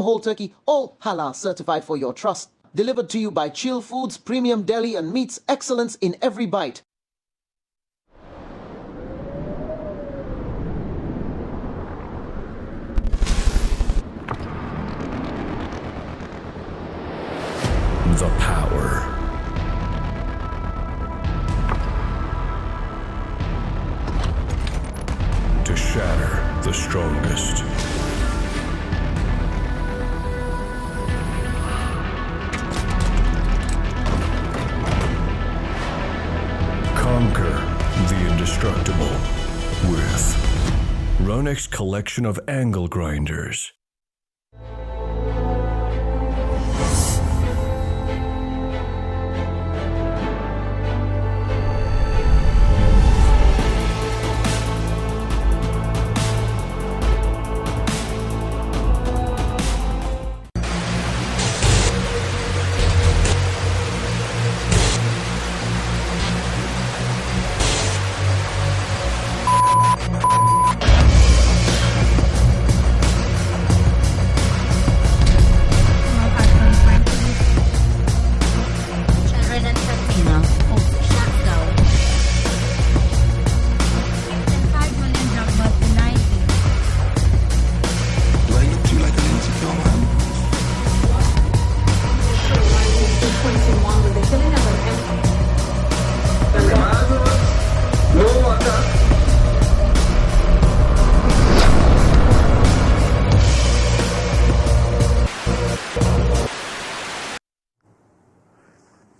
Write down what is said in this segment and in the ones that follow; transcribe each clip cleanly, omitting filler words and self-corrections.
whole turkey, all halal certified for your trust. Delivered to you by Chill Foods, premium deli and meats, excellence in every bite. The power. To shatter the strongest. Conquer the indestructible with Ronex's collection of angle grinders.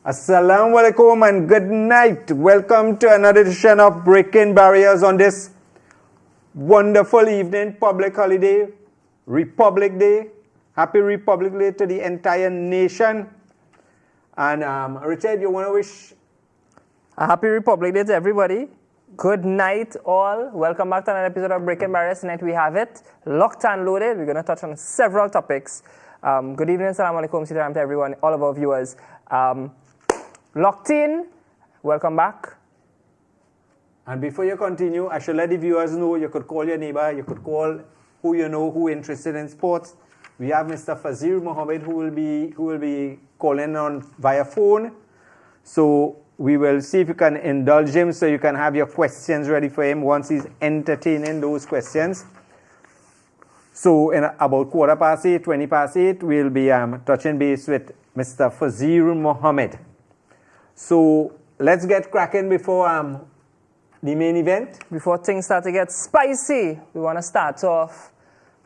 Assalamu alaikum and good night. Welcome to another edition of Breaking Barriers on this wonderful evening, public holiday, Republic Day. Happy Republic Day to the entire nation. And Richard, you want to wish a happy Republic Day to everybody. Good night all. Welcome back to another episode of Breaking Barriers. Tonight we have it locked and loaded. We're going to touch on several topics. Good evening, assalamu alaikum, sitaram to everyone, all of our viewers. Locked in, welcome back. And before you continue, I should let the viewers know you could call your neighbor, you could call who you know who interested in sports. We have Mr. Fazir Mohammed who will be calling on via phone. So we will see if you can indulge him so you can have your questions ready for him once he's entertaining those questions. So in about 8:15, 20:8, we'll be touching base with Mr. Fazir Mohammed. So let's get cracking before the main event. Before things start to get spicy, we want to start off.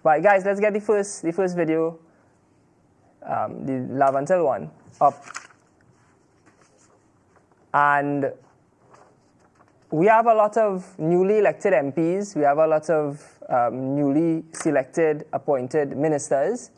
Right, guys, let's get the first video, the Lavantel one, up. And we have a lot of newly elected MPs. We have a lot of newly selected, appointed ministers.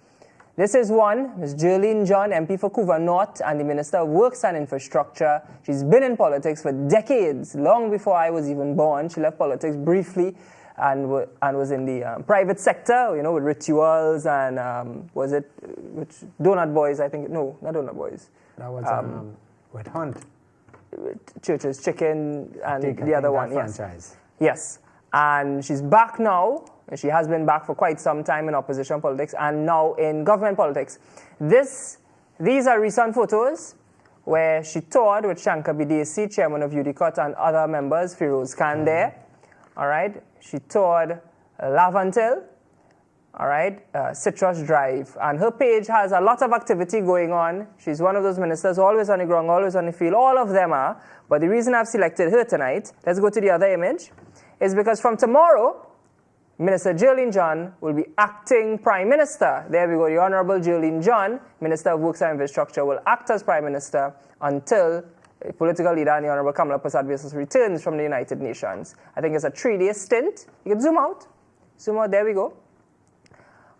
This is one, Ms. Jerlene John, MP for Couva North and the Minister of Works and Infrastructure. She's been in politics for decades, long before I was even born. She left politics briefly and was in the private sector, you know, with rituals and, Donut Boys, I think. No, not Donut Boys. That was with Hunt. Church's Chicken and the other one, yes. Franchise. Yes. And she's back now. She has been back for quite some time in opposition politics and now in government politics. These are recent photos where she toured with Shankar Bidesi, chairman of UDCOT, and other members, Firoz Khan there. All right. She toured Lavantel, all right, Citrus Drive. And her page has a lot of activity going on. She's one of those ministers, always on the ground, always on the field. All of them are. But the reason I've selected her tonight, let's go to the other image, is because from tomorrow, Minister Jerlene John will be acting Prime Minister. There we go, the Honorable Jerlene John, Minister of Works and Infrastructure, will act as Prime Minister until a political leader and the Honorable Kamala Prasad Viswas returns from the United Nations. I think it's a 3-day stint. You can zoom out. Zoom out, there we go.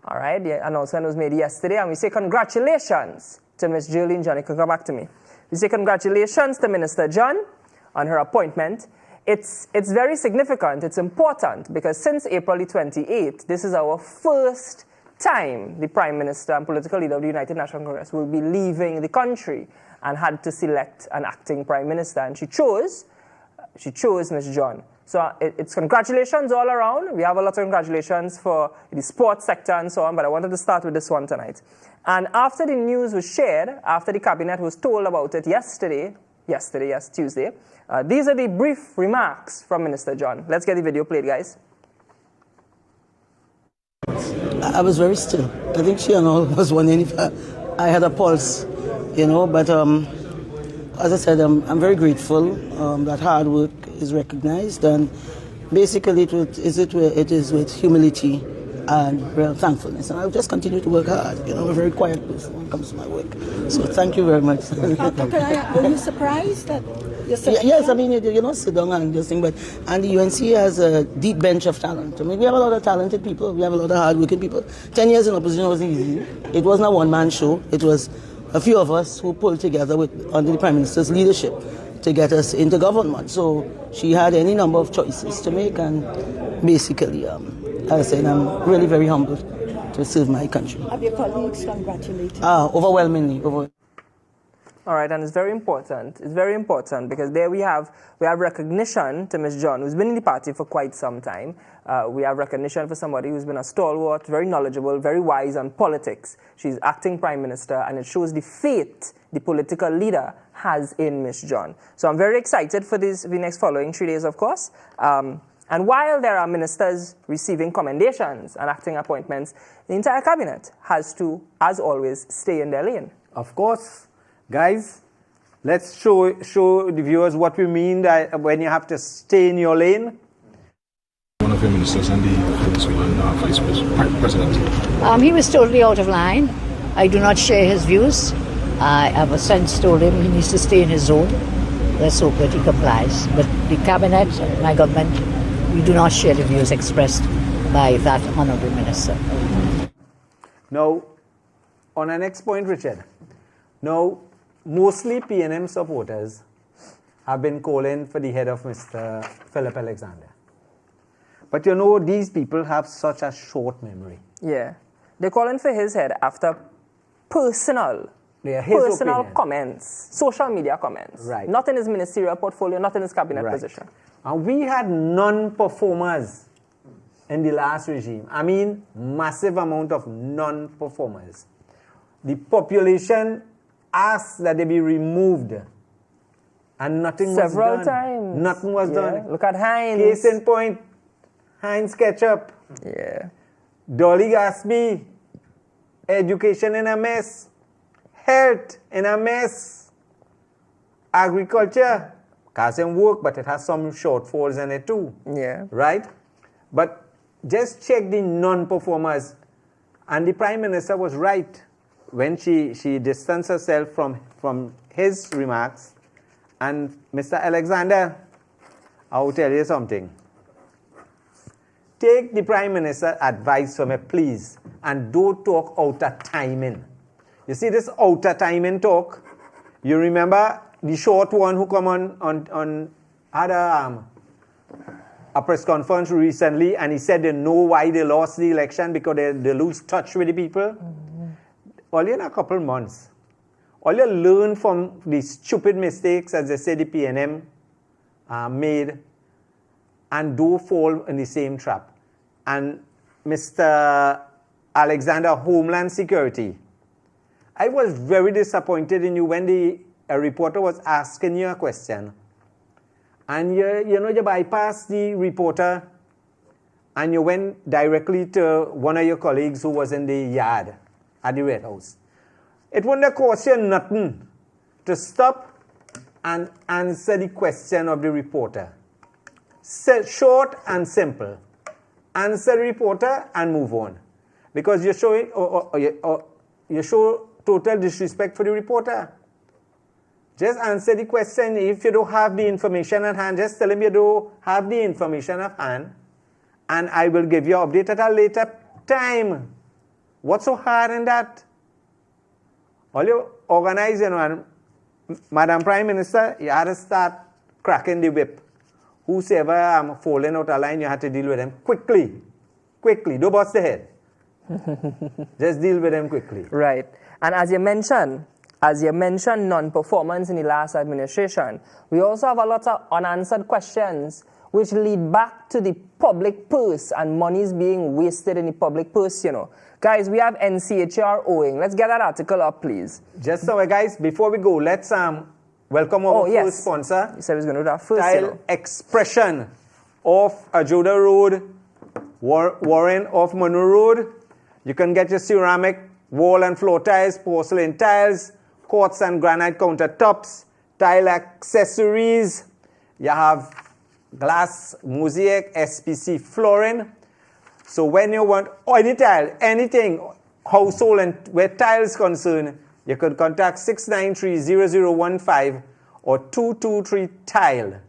All right, the announcement was made yesterday, and we say congratulations to Ms. Jerlene John. You can come back to me. We say congratulations to Minister John on her appointment. It's very significant, it's important, because since April 28th, this is our first time the Prime Minister and political leader of the United National Congress will be leaving the country and had to select an acting Prime Minister. And she chose Ms. John. So it's congratulations all around. We have a lot of congratulations for the sports sector and so on, but I wanted to start with this one tonight. And after the news was shared, after the cabinet was told about it Tuesday, these are the brief remarks from Minister John. Let's get the video played, guys. I was very still. I think she and all was wondering if I had a pulse, but as I said, I'm very grateful that hard work is recognized, and basically it is with humility and real thankfulness. And I'll just continue to work hard. I'm a very quiet person when it comes to my work. So thank you very much. Were you surprised that you're Yes, I mean, sit down and just think, and the UNC has a deep bench of talent. I mean, we have a lot of talented people. We have a lot of hard-working people. 10 years in opposition wasn't easy. It wasn't a one-man show. It was a few of us who pulled together under the Prime Minister's leadership to get us into government. So she had any number of choices to make, and basically, as I said, I'm really very humbled to serve my country. Have your colleagues congratulated? Overwhelmingly. All right, and it's very important. It's very important because there we have recognition to Ms. John, who's been in the party for quite some time. We have recognition for somebody who's been a stalwart, very knowledgeable, very wise on politics. She's acting Prime Minister, and it shows the faith the political leader has in Ms. John. So I'm very excited for the next following 3 days, of course. And while there are ministers receiving commendations and acting appointments, the entire cabinet has to, as always, stay in their lane. Of course. Guys, let's show the viewers what we mean that when you have to stay in your lane. One of your ministers and the Venezuelan vice president. He was totally out of line. I do not share his views. I have since told him he needs to stay in his zone. Let's hope that he complies. But the cabinet, my government, we do not share the views expressed by that honourable minister. Now, on our next point, Richard. Now, mostly PNM supporters have been calling for the head of Mr. Philip Alexander. But these people have such a short memory. Yeah. They're calling for his head after personal comments, social media comments. Right. Not in his ministerial portfolio, not in his cabinet position. And we had non-performers in the last regime. I mean, massive amount of non-performers. The population asked that they be removed, and nothing was done. Several times. Nothing was done. Look at Heinz. Case in point, Heinz ketchup. Yeah. Dolly Gatsby, education in a mess, health in a mess, agriculture, hasn't worked, but it has some shortfalls in it too. Yeah. Right? But just check the non-performers, and the Prime Minister was right when she distanced herself from his remarks. And Mr. Alexander, I will tell you something. Take the Prime Minister's advice from me, please, and don't talk out of timing. You see this out of timing talk? You remember the short one who come had a press conference recently, and he said they know why they lost the election because they lose touch with the people. Only in a couple months. All you learn from the stupid mistakes, as they say, the PNM made, and don't fall in the same trap. And Mr. Alexander, Homeland Security, I was very disappointed in you when a reporter was asking you a question, and you bypassed the reporter, and you went directly to one of your colleagues who was in the yard at the Red House. It wouldn't have cost you nothing to stop and answer the question of the reporter. Short and simple. Answer the reporter and move on. Because you're showing, you show total disrespect for the reporter. Just answer the question. If you don't have the information at hand, just tell him you don't have the information at hand, and I will give you an update at a later time. What's so hard in that? All you organize, and Madam Prime Minister, you had to start cracking the whip. Whosoever falling out of line, you had to deal with them quickly. Quickly. Don't bust the head. Just deal with them quickly. Right. And as you mentioned non-performance in the last administration, we also have a lot of unanswered questions which lead back to the public purse and monies being wasted in the public purse, Guys, we have NCHR owing. Let's get that article up, please. Just so, guys, before we go, let's welcome our first sponsor. You said we was going to do that first. Tile Expression off Ajoda Road, Warren off Monroe Road. You can get your ceramic wall and floor tiles, porcelain tiles, quartz and granite countertops, tile accessories. You have glass, mosaic, SPC flooring. So when you want any tile, anything, household and where tile is concerned, you could contact 693-0015 or 223 Tile.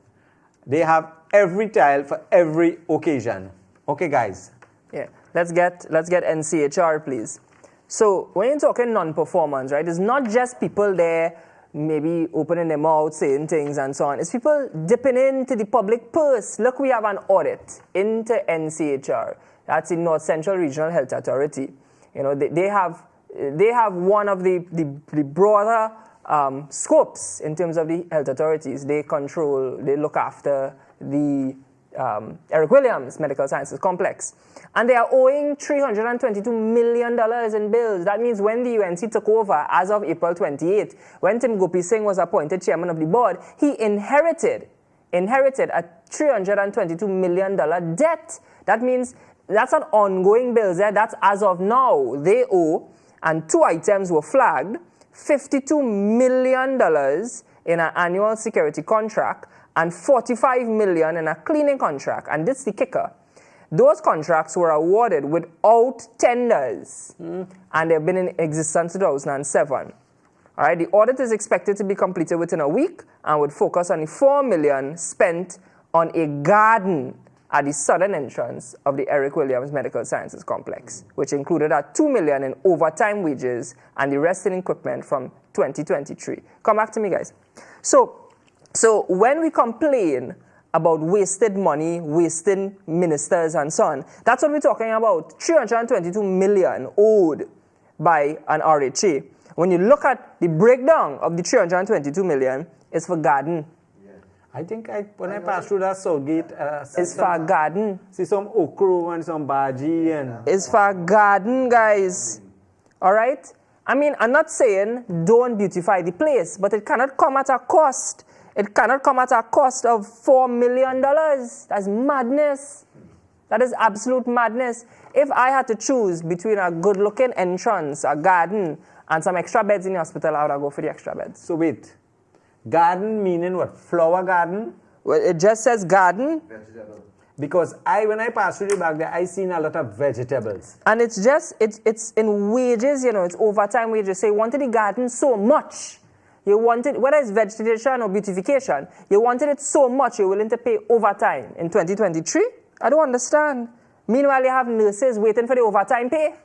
They have every tile for every occasion. Okay, guys. Yeah, let's get NCHR, please. So when you're talking non-performance, right, it's not just people there maybe opening their mouth, saying things and so on. It's people dipping into the public purse. Look, we have an audit into NCHR. That's in North Central Regional Health Authority. They have one of the broader scopes in terms of the health authorities. They look after the Eric Williams Medical Sciences Complex. And they are owing $322 million in bills. That means when the UNC took over as of April 28, when Tim Gopi Singh was appointed chairman of the board, he inherited a $322 million debt. That means that's an ongoing bill there. That's as of now. They owe, and two items were flagged, $52 million in an annual security contract and $45 million in a cleaning contract. And this is the kicker. Those contracts were awarded without tenders, and they've been in existence since 2007. All right, the audit is expected to be completed within a week and would focus on the $4 million spent on a garden at the southern entrance of the Eric Williams Medical Sciences Complex, which included $2 million in overtime wages and the rest in equipment from 2023. Come back to me, guys. So when we complain about wasted money, wasting ministers and so on, that's what we're talking about. $322 million owed by an RHA. When you look at the breakdown of the $322 million, it's for garden. I think when I passed through that Southgate, it's for garden. See some okra and some bhaji and. It's for garden, guys. All right. I mean, I'm not saying don't beautify the place, but it cannot come at a cost. It cannot come at a cost of $4 million. That's madness. That is absolute madness. If I had to choose between a good-looking entrance, a garden, and some extra beds in the hospital, I would go for the extra beds. So wait. Garden meaning what? Flower garden? Well, it just says garden. Vegetable. Because when I passed through the back there, I seen a lot of vegetables. And it's in wages, it's overtime wages. So you wanted the garden so much. You wanted, whether it's vegetation or beautification, you wanted it so much you're willing to pay overtime in 2023? I don't understand. Meanwhile, you have nurses waiting for the overtime pay.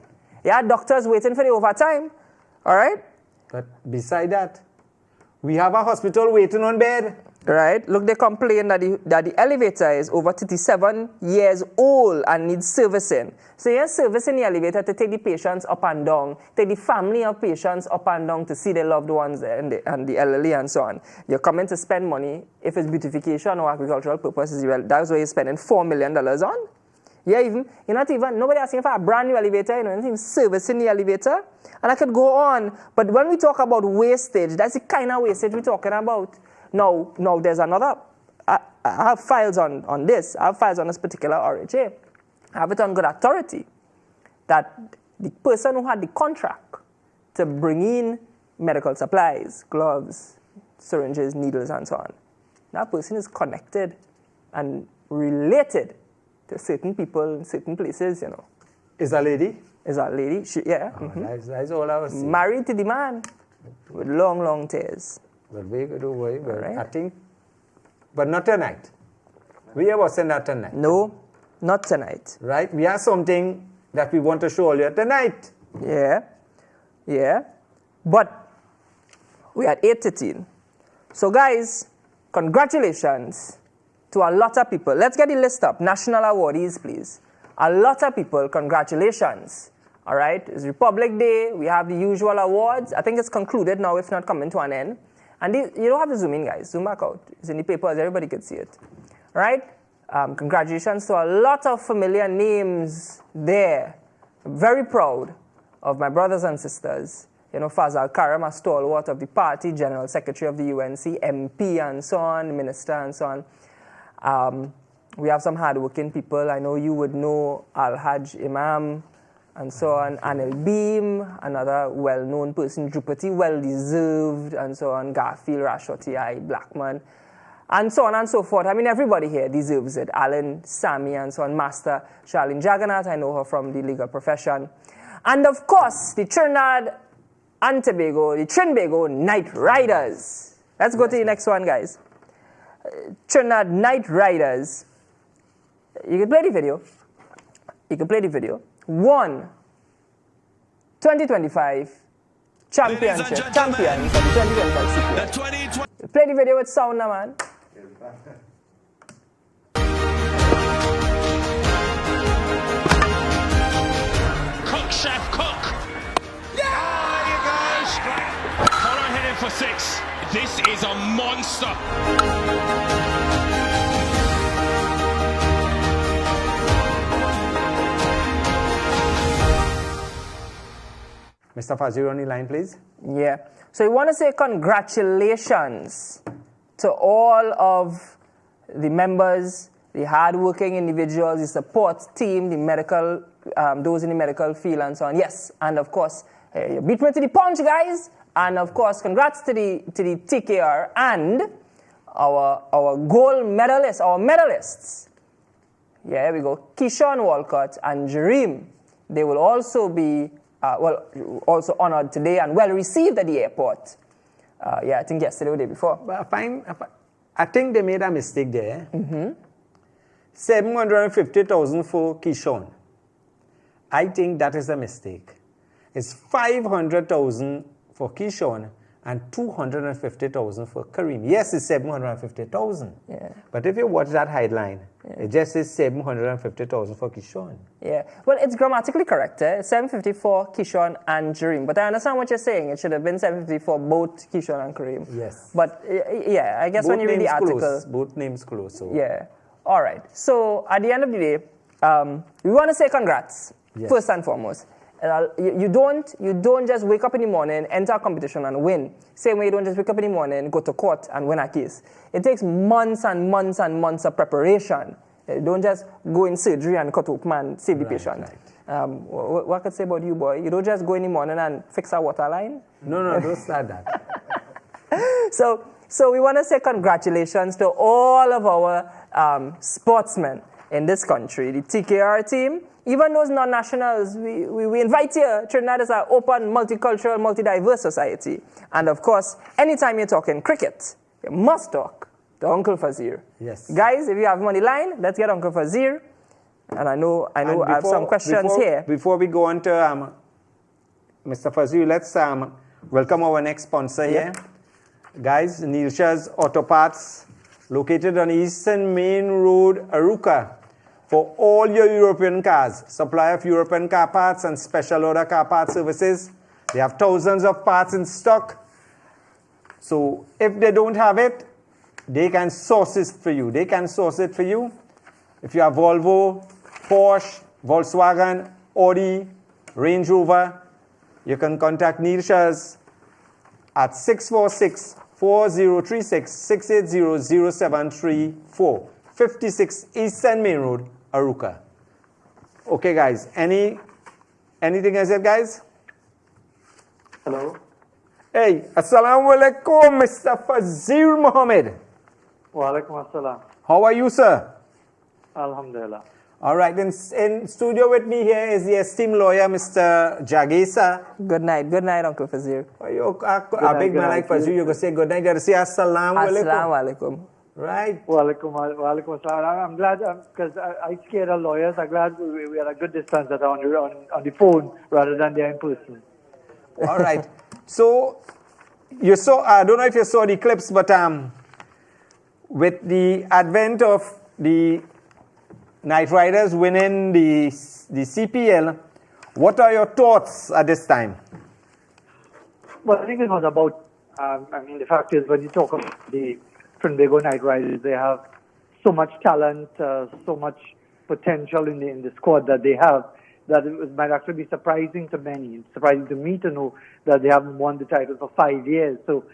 You have doctors waiting for the overtime. All right? But beside that, we have a hospital waiting on bed. Right? Look, they complain that the elevator is over 37 years old and needs servicing. So you're servicing the elevator to take the patients up and down, take the family of patients up and down to see their loved ones and the elderly and so on. You're coming to spend money, if it's beautification or agricultural purposes, that's where you're spending $4 million on. Nobody asking for a brand new elevator, you're even servicing the elevator. And I could go on. But when we talk about wastage, that's the kind of wastage we're talking about. Now there's another, I have files on this. I have files on this particular RHA. I have it on good authority that the person who had the contract to bring in medical supplies, gloves, syringes, needles, and so on, that person is connected and related to certain people in certain places, Is a lady? Is a lady, yeah. That's all I was saying. Married to the man with long, long tears. But we could do away. Right. I think, but not tonight. We are saying that tonight. No, not tonight. Right? We have something that we want to show you tonight. Yeah. But we are at 8:13. So guys, congratulations to a lot of people. Let's get the list up. National awardees, please. A lot of people, congratulations. All right? It's Republic Day. We have the usual awards. I think it's concluded now, if not coming to an end. And you don't have to zoom in, guys. Zoom back out. It's in the papers. Everybody can see it. All right? Congratulations to a lot of familiar names there. I'm very proud of my brothers and sisters. You know, Fazal Karam, a stalwart of the party, General Secretary of the UNC, MP and so on, Minister and so on. We have some hard-working people. I know you would know Al-Hajj Imam and so on, Anil Beam, another well-known person, Drupati, well-deserved, and so on, Garfield, Rashoti, I, Blackman, and so on and so forth. I mean, everybody here deserves it. Alan, Sami, and so on, Master Charlene Jagannath, I know her from the legal profession. And of course, the Trinidad and Tobago, the Trinbago Night Riders. Let's go to the next one, guys. Trinidad Night Riders. You can play the video. You can play the video. Won 2025 championship, champion for the 2025 CPL. Play the video with sound now, man. Cook, chef, cook. Yeah, there you go. Connor heading for 6. This is a monster. Mr. Fazir, on the line, please. Yeah. So we want to say congratulations to all of the members, the hard-working individuals, the support team, the medical, those in the medical field and so on. Yes, and of course, you beat me to the punch, guys. And of course, congrats to the TKR and our gold medalists, our medalists. Yeah, here we go. Keyshawn Walcott and Jareem. They will also be also honored today and well received at the airport. Yeah, I think yesterday or the day before. But I think they made a mistake there. 750,000 for Keyshawn. I think that is a mistake. It's 500,000 for Keyshawn and 250,000 for Kareem. Yes, it's 750,000. Yeah. But if you watch that headline, it just says 750,000 for Keyshawn. Yeah. Well, it's grammatically correct. 750 for Keyshawn and Jareem. But I understand what you're saying. It should have been 750 for both Keyshawn and Kareem. Yes. But yeah, I guess both when you read the article. Close. Both names close. So. Yeah. All right. So at the end of the day, we want to say congrats, first and foremost. You don't just wake up in the morning, enter a competition and win. Same way you don't just wake up in the morning, go to court and win a case. It takes months and months and months of preparation. You don't just go in surgery and cut open and save the patient. Right. What I could say about you, boy? You don't just go in the morning and fix a water line? No, don't start that. So we want to say congratulations to all of our sportsmen in this country, the TKR team. Even those non-nationals, we invite you. Trinidad is an open, multicultural, multi-diverse society. And of course, anytime you're talking cricket, you must talk to Uncle Fazir. Yes. Guys, if you have him on the line, let's get Uncle Fazir. And I know I have some questions here. Before we go on to Mr. Fazir, let's welcome our next sponsor here. Guys, Nilsha's Auto Parts, located on Eastern Main Road, Aruca. For all your European cars, supply of European car parts and special order car part services. They have thousands of parts in stock. So if they don't have it, they can source it for you. If you have Volvo, Porsche, Volkswagen, Audi, Range Rover, you can contact Neil Shahs at 646-4036-680-0734, 56 Eastern Main Road, Aruca. Okay, guys. Anything else, guys? Hello. Hey, assalamu alaikum, Mr. Fazir Mohammed. Wa alaikum assalam. How are you, sir? Alhamdulillah. All right, then in studio with me here is the esteemed lawyer, Mr. Jagesa. Good night, Uncle Fazir. A big man like Fazir, you go say good night. You gotta say assalamu alaikum. Assalamu alaikum. Right. Wa alaikum assalam. I'm glad because I scared our lawyers. I'm glad we are a good distance that are on the phone rather than there in person. All right. So you saw. I don't know if you saw the clips, but with the advent of the Night Riders winning the CPL, what are your thoughts at this time? Well, I think it was about. The fact is, when you talk about the Trinbago Night Riders, they have so much talent, so much potential in the squad that they have, that it might actually be surprising to many. It's surprising to me to know that they haven't won the title for 5 years. So,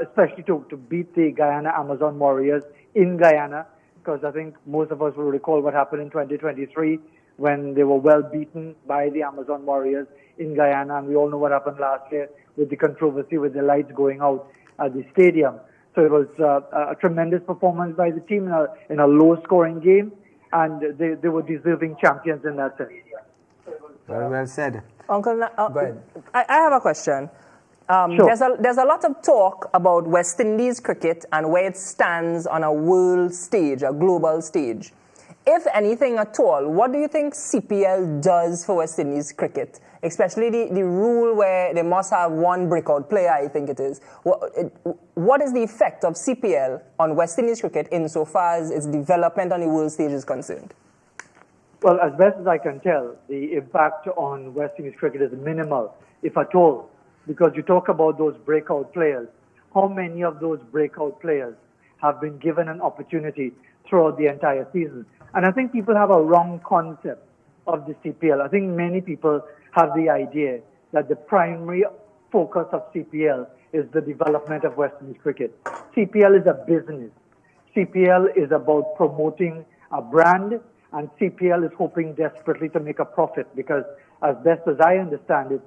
especially to beat the Guyana Amazon Warriors in Guyana, because I think most of us will recall what happened in 2023 when they were well beaten by the Amazon Warriors in Guyana, and we all know what happened last year with the controversy with the lights going out at the stadium. So it was a tremendous performance by the team in a low-scoring game, and they were deserving champions in that sense. Well said. Uncle, Go ahead. I have a question. Sure. There's a lot of talk about West Indies cricket and where it stands on a world stage, a global stage. If anything at all, what do you think CPL does for West Indies cricket? Especially the rule where they must have one breakout player, I think it is. What is the effect of CPL on West Indies cricket insofar as its development on the world stage is concerned? Well, as best as I can tell, the impact on West Indies cricket is minimal, if at all, because you talk about those breakout players. How many of those breakout players have been given an opportunity throughout the entire season? And I think people have a wrong concept of the CPL. I think many people have the idea that the primary focus of CPL is the development of West Indies cricket. CPL is a business. CPL is about promoting a brand, and CPL is hoping desperately to make a profit because, as best as I understand it,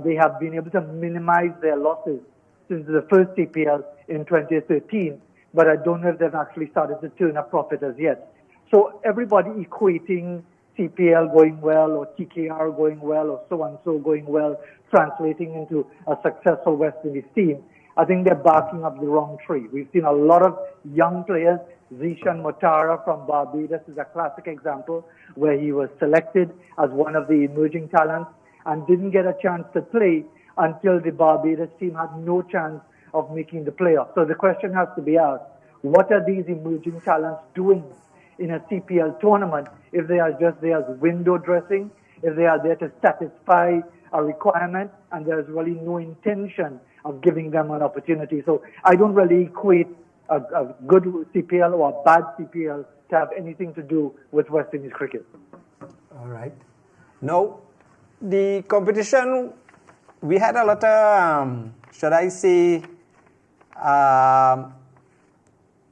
they have been able to minimize their losses since the first CPL in 2013, but I don't know if they've actually started to turn a profit as yet. So everybody equating CPL going well or TKR going well or so-and-so going well, translating into a successful West Indies team, I think they're barking up the wrong tree. We've seen a lot of young players. Zishan Motara from Barbados is a classic example where he was selected as one of the emerging talents and didn't get a chance to play until the Barbados team had no chance of making the playoffs. So the question has to be asked, what are these emerging talents doing in a CPL tournament if they are just there as window dressing, if they are there to satisfy a requirement and there's really no intention of giving them an opportunity? So I don't really equate a good CPL or a bad CPL to have anything to do with West Indies cricket. All right. Now, the competition, we had a lot of, should I say,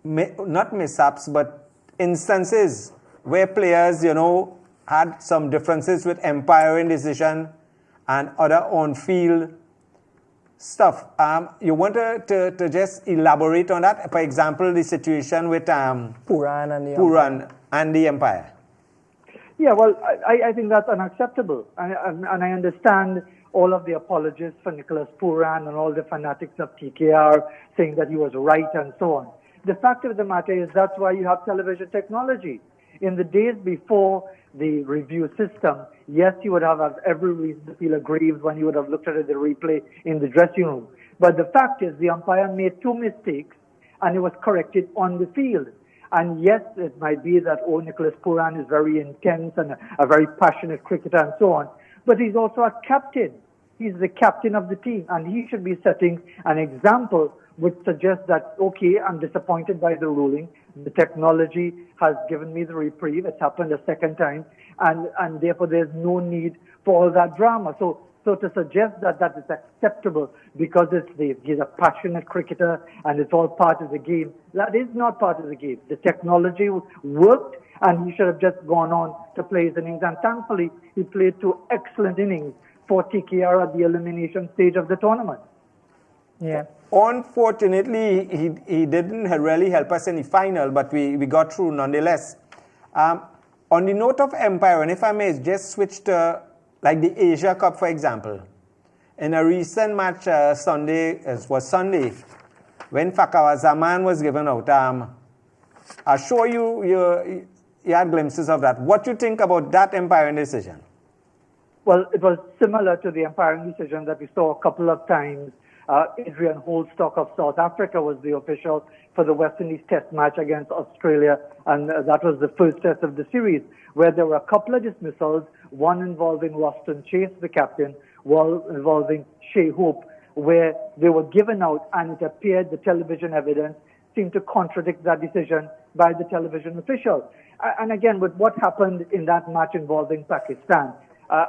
not mishaps, but instances where players, had some differences with umpiring decision and other on-field stuff. You want to just elaborate on that? For example, the situation with Puran and the umpire. Yeah, well, I think that's unacceptable. And I understand all of the apologists for Nicholas Puran and all the fanatics of TKR saying that he was right and so on. The fact of the matter is that's why you have television technology. In the days before the review system, yes, you would have every reason to feel aggrieved when you would have looked at the replay in the dressing room. But the fact is the umpire made 2 mistakes and it was corrected on the field. And yes, it might be that, Nicholas Puran is very intense and a very passionate cricketer and so on, but he's also a captain. He's the captain of the team, and he should be setting an example which suggests that, okay, I'm disappointed by the ruling. The technology has given me the reprieve. It's happened a second time, and therefore there's no need for all that drama. So to suggest that that is acceptable because he's a passionate cricketer and it's all part of the game, that is not part of the game. The technology worked, and he should have just gone on to play his innings. And thankfully, he played 2 excellent innings for TKR at the elimination stage of the tournament. Yeah. Unfortunately, he didn't really help us in the final, but we got through nonetheless. On the note of umpiring, if I may just switch to like the Asia Cup, for example. In a recent match Sunday, when Fakawa Zaman was given out, I'm sure you had glimpses of that. What do you think about that umpiring decision? Well, it was similar to the umpiring decision that we saw a couple of times. Adrian Holstock of South Africa was the official for the West Indies test match against Australia, and that was the first test of the series, where there were a couple of dismissals, one involving Roston Chase, the captain, one involving Shea Hope, where they were given out, and it appeared, the television evidence seemed to contradict that decision by the television official. And again, with what happened in that match involving Pakistan,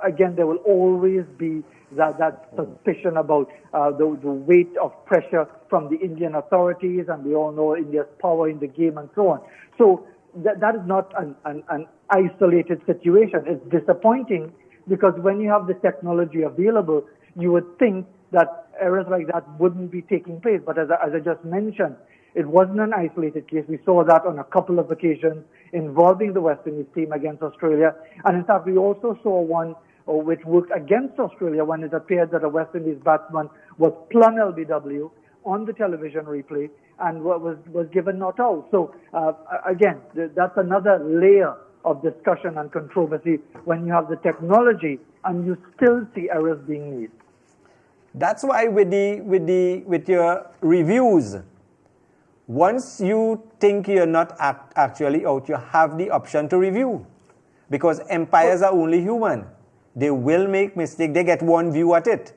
again, there will always be that suspicion about the weight of pressure from the Indian authorities, and we all know India's power in the game and so on. So that is not an isolated situation. It's disappointing because when you have the technology available, you would think that errors like that wouldn't be taking place. But as I just mentioned, it wasn't an isolated case. We saw that on a couple of occasions involving the West Indies team against Australia. And in fact, we also saw one which worked against Australia when it appeared that a West Indies batsman was plumb LBW on the television replay and was given not out. So again, that's another layer of discussion and controversy when you have the technology and you still see errors being made. That's why with your reviews, once you think you're not actually out, you have the option to review, because umpires are only human. They will make mistakes. They get one view at it.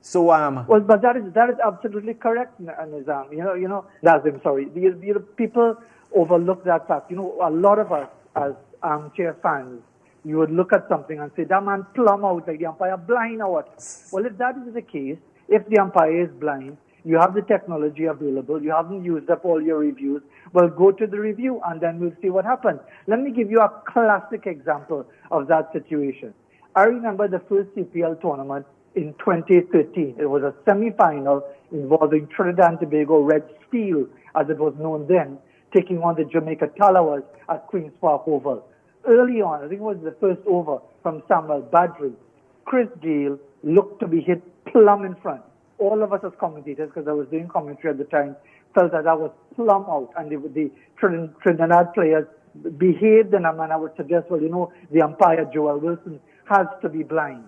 So well, but that is absolutely correct, Nizam. Nazim, sorry. The people overlook that fact. A lot of us as armchair fans, you would look at something and say, that man plumb out, like the umpire blind or what? Well, if that is the case, if the umpire is blind, you have the technology available, you haven't used up all your reviews, well, go to the review and then we'll see what happens. Let me give you a classic example of that situation. I remember the first CPL tournament in 2013. It was a semi-final involving Trinidad and Tobago Red Steel, as it was known then, taking on the Jamaica Talawas at Queen's Park Oval. Early on, I think it was the first over from Samuel Badri, Chris Gale looked to be hit plumb in front. All of us as commentators, because I was doing commentary at the time, felt that was plumb out, and the Trinidad players behaved in a manner I would suggest, well, the umpire, Joel Wilson, has to be blind.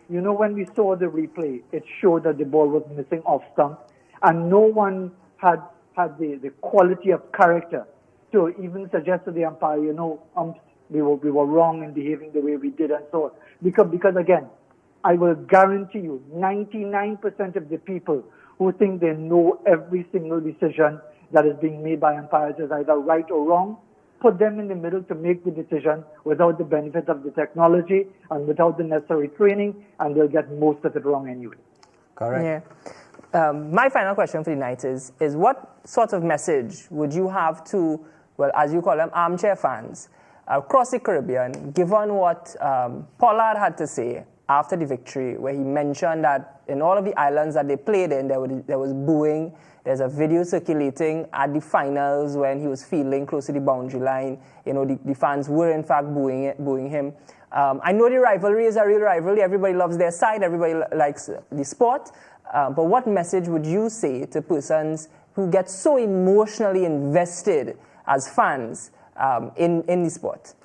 When we saw the replay, it showed that the ball was missing off stump, and no one had the quality of character to even suggest to the umpire, we were wrong in behaving the way we did and so on. Because again, I will guarantee you, 99% of the people who think they know every single decision that is being made by umpires is either right or wrong, put them in the middle to make the decision without the benefit of the technology and without the necessary training, and they'll get most of it wrong anyway. Correct. Yeah. My final question for the night is what sort of message would you have to, well, as you call them, armchair fans across the Caribbean, given what Pollard had to say after the victory, where he mentioned that in all of the islands that they played in, there was booing. There's a video circulating at the finals when he was fielding close to the boundary line. The fans were in fact booing him. I know the rivalry is a real rivalry. Everybody loves their side. Everybody likes the sport. But what message would you say to persons who get so emotionally invested as fans in the sport?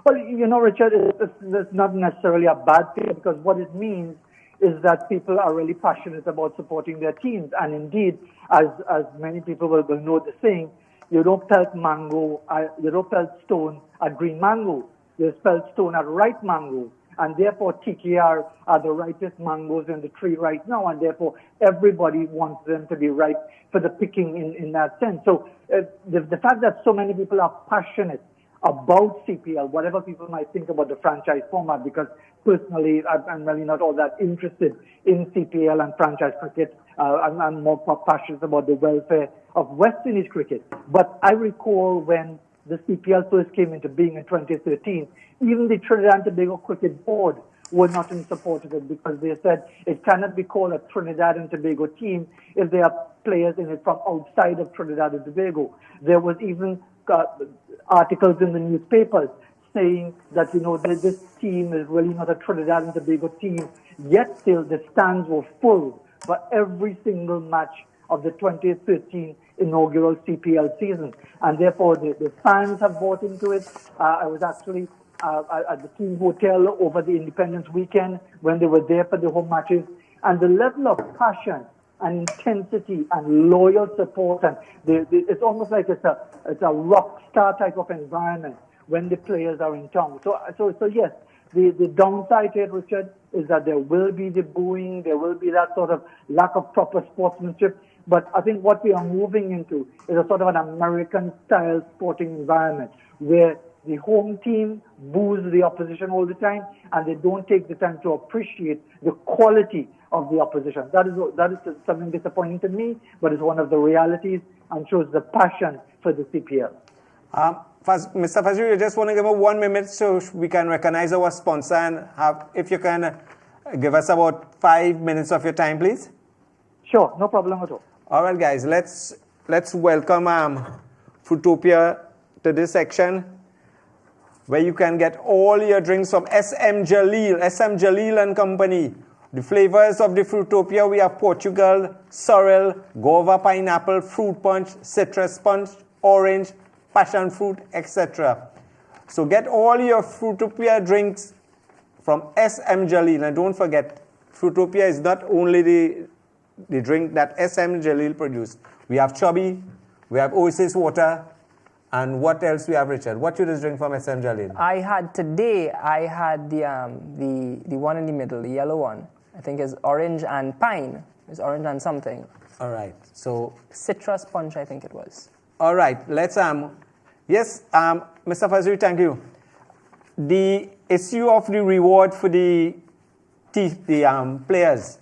Well, Richard, it's not necessarily a bad thing, because what it means is that people are really passionate about supporting their teams. And indeed, as many people will know the saying, you don't pelt stone at green mango. You pelt stone at ripe mango. And therefore, TKR are the ripest mangoes in the tree right now. And therefore, everybody wants them to be ripe for the picking in that sense. So the fact that so many people are passionate about CPL, whatever people might think about the franchise format, because personally, I'm really not all that interested in CPL and franchise cricket. I'm more passionate about the welfare of West Indies cricket. But I recall when the CPL first came into being in 2013, even the Trinidad and Tobago Cricket Board were not in support of it, because they said it cannot be called a Trinidad and Tobago team if there are players in it from outside of Trinidad and Tobago. There was even articles in the newspapers saying that, this team is really not a Trinidad and Tobago team, yet still the stands were full for every single match of the 2013 inaugural CPL season. And therefore, the fans have bought into it. I was actually at the team hotel over the Independence weekend when they were there for the home matches, and the level of passion and intensity and loyal support, and it's almost like it's a rock star type of environment when the players are in town. So yes, the downside to it, Richard, is that there will be the booing, there will be that sort of lack of proper sportsmanship, But I think what we are moving into is a sort of an American-style sporting environment where the home team boos the opposition all the time, and they don't take the time to appreciate the quality of the opposition. That is something disappointing to me, but it's one of the realities and shows the passion for the CPL. Mr. Fazil, you just want to give us 1 minute so we can recognize our sponsor and if you can give us about 5 minutes of your time, please. Sure, no problem at all. All right, guys, let's welcome Fruitopia to this section where you can get all your drinks from SM Jalil and Company. The flavors of the Fruitopia, we have Portugal, sorrel, guava, pineapple, fruit punch, citrus punch, orange, passion fruit, etc. So get all your Fruitopia drinks from SM Jalil. And don't forget, Fruitopia is not only the drink that SM Jalil produced. We have Chubby, we have Oasis Water, and what else we have, Richard? What you just drink from SM Jalil? I had the one in the middle, the yellow one. I think is orange and pine. It's orange and something. All right. So citrus punch, I think it was. All right. Let's yes, Mr. Fazil, thank you. The issue of the reward for the players.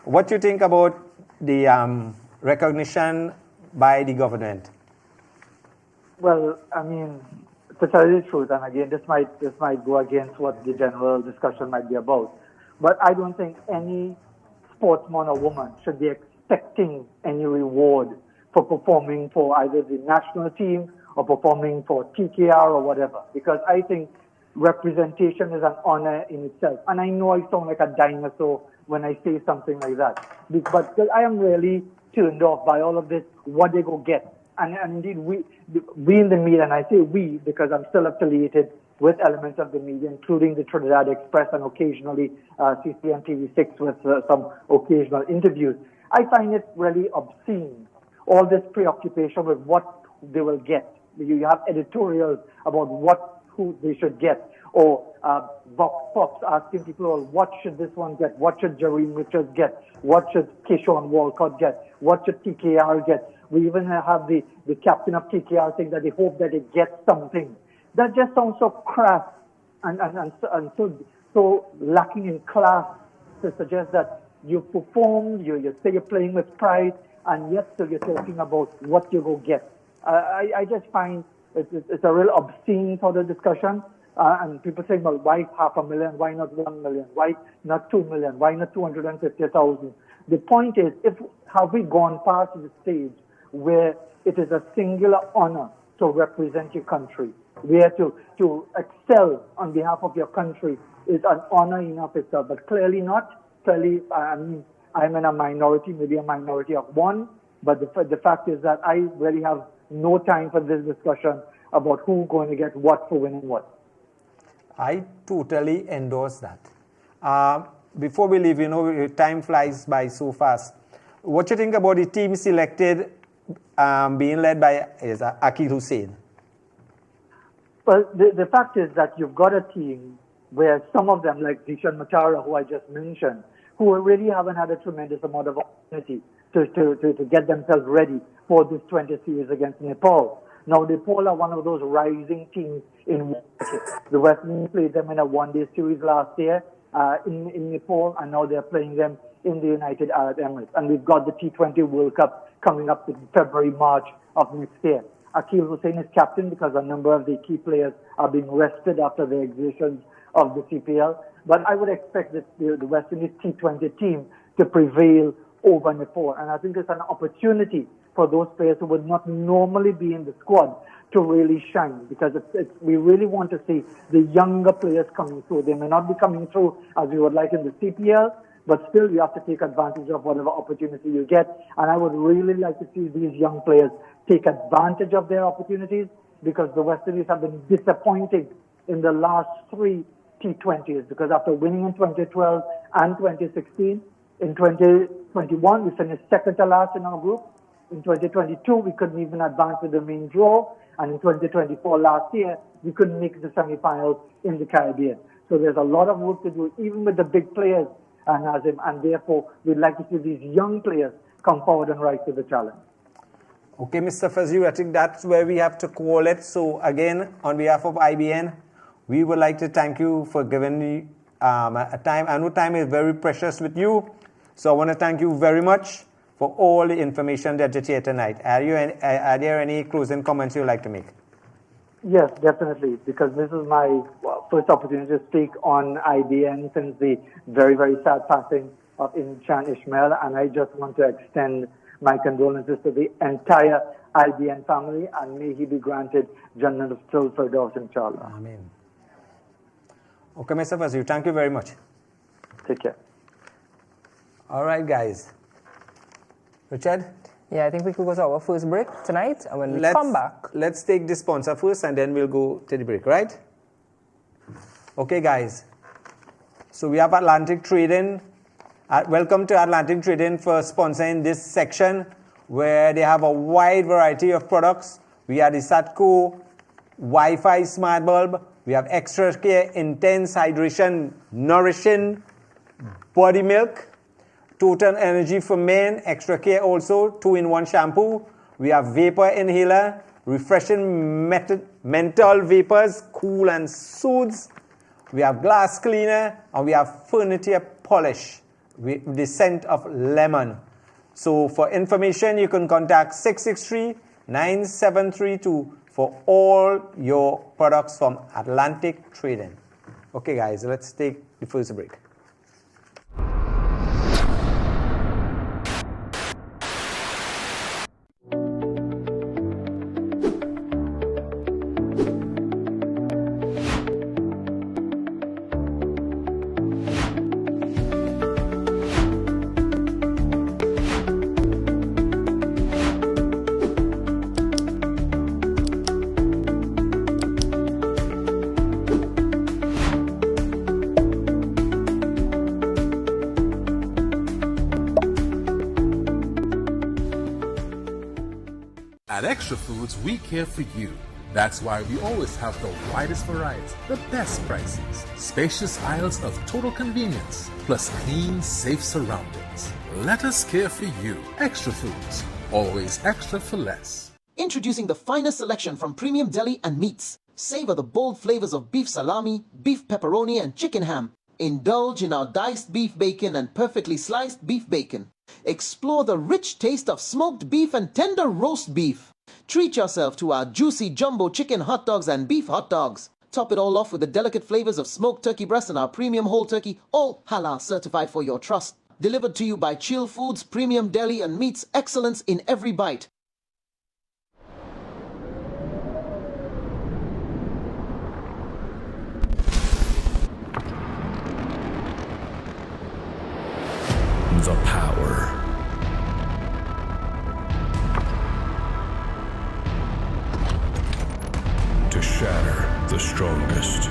What do you think about the recognition by the government? Well, I mean, to tell you the truth, and again, this might go against what the general discussion might be about, but I don't think any sportsman or woman should be expecting any reward for performing for either the national team or performing for TKR or whatever, because I think representation is an honor in itself. And I know I sound like a dinosaur when I say something like that, but I am really turned off by all of this, what they go get. And indeed, we in the media, and I say we because I'm still affiliated with elements of the media, including the Trinidad Express and occasionally CCM TV6 with some occasional interviews. I find it really obscene, all this preoccupation with what they will get. You have editorials about who they should get, or Vox Pops asking people, well, what should this one get? What should Jareen Richards get? What should Keyshawn Walcott get? What should TKR get? We even have the captain of TKR saying that they hope that they get something. That just sounds so crass and so lacking in class to suggest that you performed, you say you're playing with pride, and yet still you're talking about what you go get. I just find it's a real obscene sort of discussion. And people saying, well, why $500,000? Why not 1 million? Why not 2 million? Why not 250,000? The point is, have we gone past the stage where it is a singular honor to represent your country, where to excel on behalf of your country is an honor enough itself, but clearly not. Clearly, I'm in a minority, maybe a minority of one, but the fact is that I really have no time for this discussion about who's going to get what for winning what. I totally endorse that. Before we leave, time flies by so fast. What do you think about the team selected being led by Akil Hussain? Well, the fact is that you've got a team where some of them, like Dishan Matara, who I just mentioned, who really haven't had a tremendous amount of opportunity to get themselves ready for this 20 series against Nepal. Now, Nepal are one of those rising teams in water. The West Indies played them in a one-day series last year in Nepal, and now they're playing them in the United Arab Emirates. And we've got the T20 World Cup coming up in February, March of next year. Akil Hussain is captain because a number of the key players are being rested after the exhibitions of the CPL. But I would expect that the West Indies T20 team to prevail over Nepal. And I think it's an opportunity for those players who would not normally be in the squad to really shine, because we really want to see the younger players coming through. They may not be coming through as we would like in the CPL, but still you have to take advantage of whatever opportunity you get. And I would really like to see these young players take advantage of their opportunities, because the West Indies have been disappointing in the last 3 T20s, because after winning in 2012 and 2016, in 2021 we finished second to last in our group. In 2022, we couldn't even advance to the main draw. And in 2024, last year, we couldn't make the semifinals in the Caribbean. So there's a lot of work to do, even with the big players, Nazim. And therefore, we'd like to see these young players come forward and rise to the challenge. Okay, Mr. Fazil, I think that's where we have to call it. So again, on behalf of IBN, we would like to thank you for giving me a time. I know time is very precious with you, so I want to thank you very much for all the information that you shared tonight. Are there any closing comments you'd like to make? Yes, definitely, because this is my first opportunity to speak on IBN since the very, very sad passing of Inchan Ishmael, and I just want to extend my condolences to the entire IBN family, and may he be granted Jannat al Firdaus, inshallah. Amen. Okay, Mr. Fazil, thank you very much. Take care. All right, guys. Richard? Yeah, I think we could go to our first break tonight, and when we come back... Let's take the sponsor first, and then we'll go to the break, right? Okay, guys. So we have Atlantic Trading. Welcome to Atlantic Trading for sponsoring this section, where they have a wide variety of products. We have the Satco Wi-Fi Smart Bulb. We have Extra Care Intense Hydration Nourishing Body Milk. Total Energy for Men, Extra Care also, 2-in-1 shampoo. We have Vapor Inhaler, Refreshing Menthol Vapors, Cool and Soothes. We have Glass Cleaner, and we have Furniture Polish with the scent of lemon. So for information, you can contact 663-9732 for all your products from Atlantic Trading. Okay, guys, let's take the first break. At Extra Foods, we care for you. That's why we always have the widest varieties, the best prices, spacious aisles of total convenience, plus clean, safe surroundings. Let us care for you. Extra Foods, always extra for less. Introducing the finest selection from premium deli and meats. Savor the bold flavors of beef salami, beef pepperoni, and chicken ham. Indulge in our diced beef bacon and perfectly sliced beef bacon. Explore the rich taste of smoked beef and tender roast beef. Treat yourself to our juicy jumbo chicken hot dogs and beef hot dogs. Top it all off with the delicate flavors of smoked turkey breast and our premium whole turkey, all halal certified for your trust. Delivered to you by Chill Foods, premium deli and meats, excellence in every bite. The power. To shatter the strongest.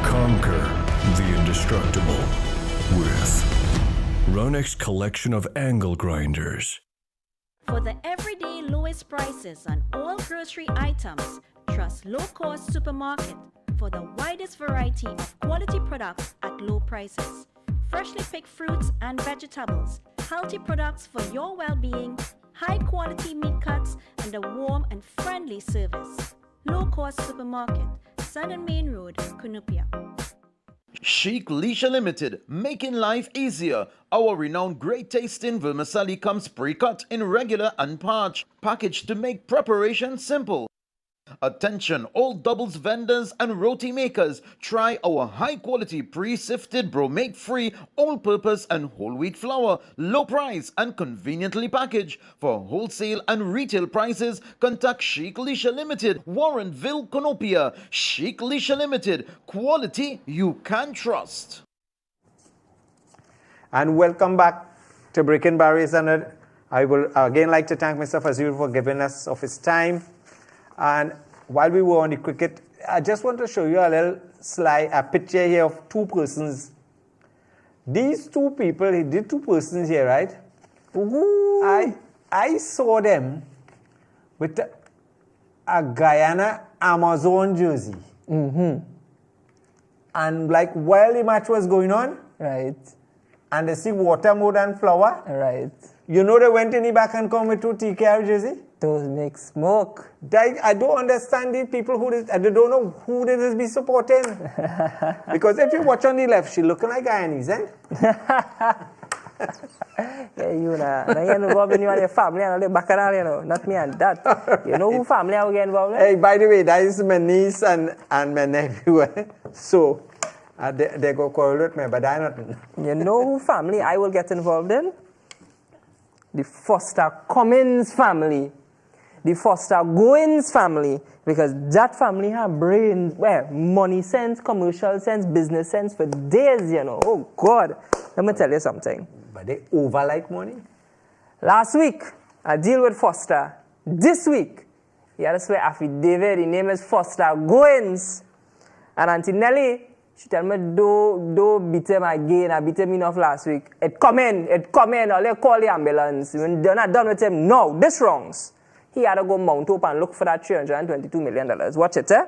Conquer the indestructible with Ronex's collection of angle grinders. For the everyday lowest prices on all grocery items, trust Low Cost Supermarket for the widest variety of quality products at low prices. Freshly picked fruits and vegetables, healthy products for your well-being, high quality meat cuts, and a warm and friendly service. Low Cost Supermarket, Southern Main Road, Cunupia. Chic Leisure Limited, making life easier. Our renowned great tasting vermicelli comes pre-cut in regular and parch, packaged to make preparation simple. Attention all doubles vendors and roti makers, try our high quality pre-sifted bromate free all-purpose and whole wheat flour, low price and conveniently packaged. For wholesale and retail prices, contact Chic Leisure Limited, Warrenville, Cunupia. Chic Leisure Limited, quality you can trust. And welcome back to Breaking Barriers. And I will again like to thank Mr. Fazil for giving us of his time. And while we were on the cricket, I just want to show you a little slide, a picture here of two persons. These two people, he did two persons here, right? I saw them with a Guyana Amazon jersey. And like while the match was going on, Right. and they see water more than flour, Right. you know they went in the back and come with 2 TKR jersey? Those make smoke. I don't understand the people who they don't know who they just be supporting. Because if you watch on the left, she looking like Guyanese, eh? Yeah, you know. Now you involved in you and your family and the bacchanal, you know. Not me and that. You know who family I will get involved in? Hey, by the way, that is my niece and my nephew. Eh? So, they go quarrel with me, but I not. You know who family I will get involved in? The Foster Cummings family. The Foster Goins family. Because that family have brains, well, money sense, commercial sense, business sense for days, you know. Oh, God. Let me tell you something. But they over like money. Last week, I deal with Foster. This week, he had to swear affidavit. The name is Foster Goins. And Auntie Nelly, she tell me, don't beat him again. I beat him enough last week. It come in. I'll let call the ambulance. When they're not done with him, no, this wrongs. He had to go mount up and look for that $322 million. Watch it, eh?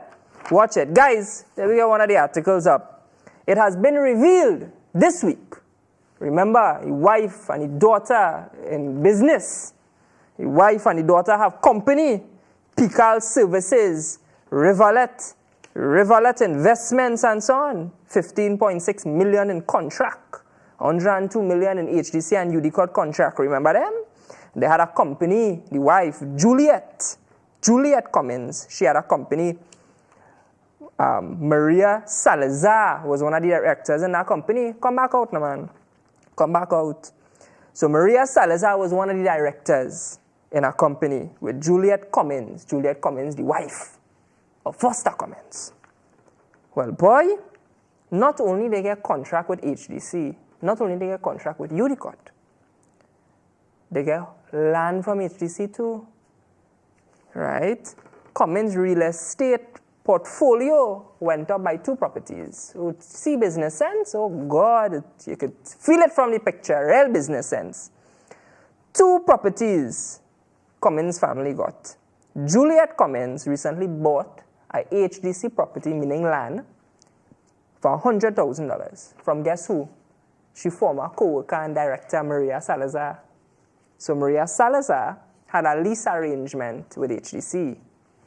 Watch it. Guys, let me get one of the articles up. It has been revealed this week. Remember, his wife and his daughter in business. His wife and his daughter have company, Pical Services, Rivalet Investments, and so on. 15.6 million in contract, 102 million in HDC and UDCOT contract. Remember them? They had a company, the wife, Juliet Cummings. She had a company. Maria Salazar was one of the directors in that company. Come back out, no, man. Come back out. So Maria Salazar was one of the directors in a company with Juliet Cummings. Juliet Cummings, the wife of Foster Cummings. Well, boy, not only they get contract with HDC, not only they get contract with UDCOT, they get land from HDC too, right? Cummings real estate portfolio went up by 2 properties. So, see business sense? Oh God, you could feel it from the picture, real business sense. 2 properties Cummings family got. Juliet Cummings recently bought a HDC property, meaning land, for $100,000 from guess who? She former co-worker and director Maria Salazar. So Maria Salazar had a lease arrangement with HDC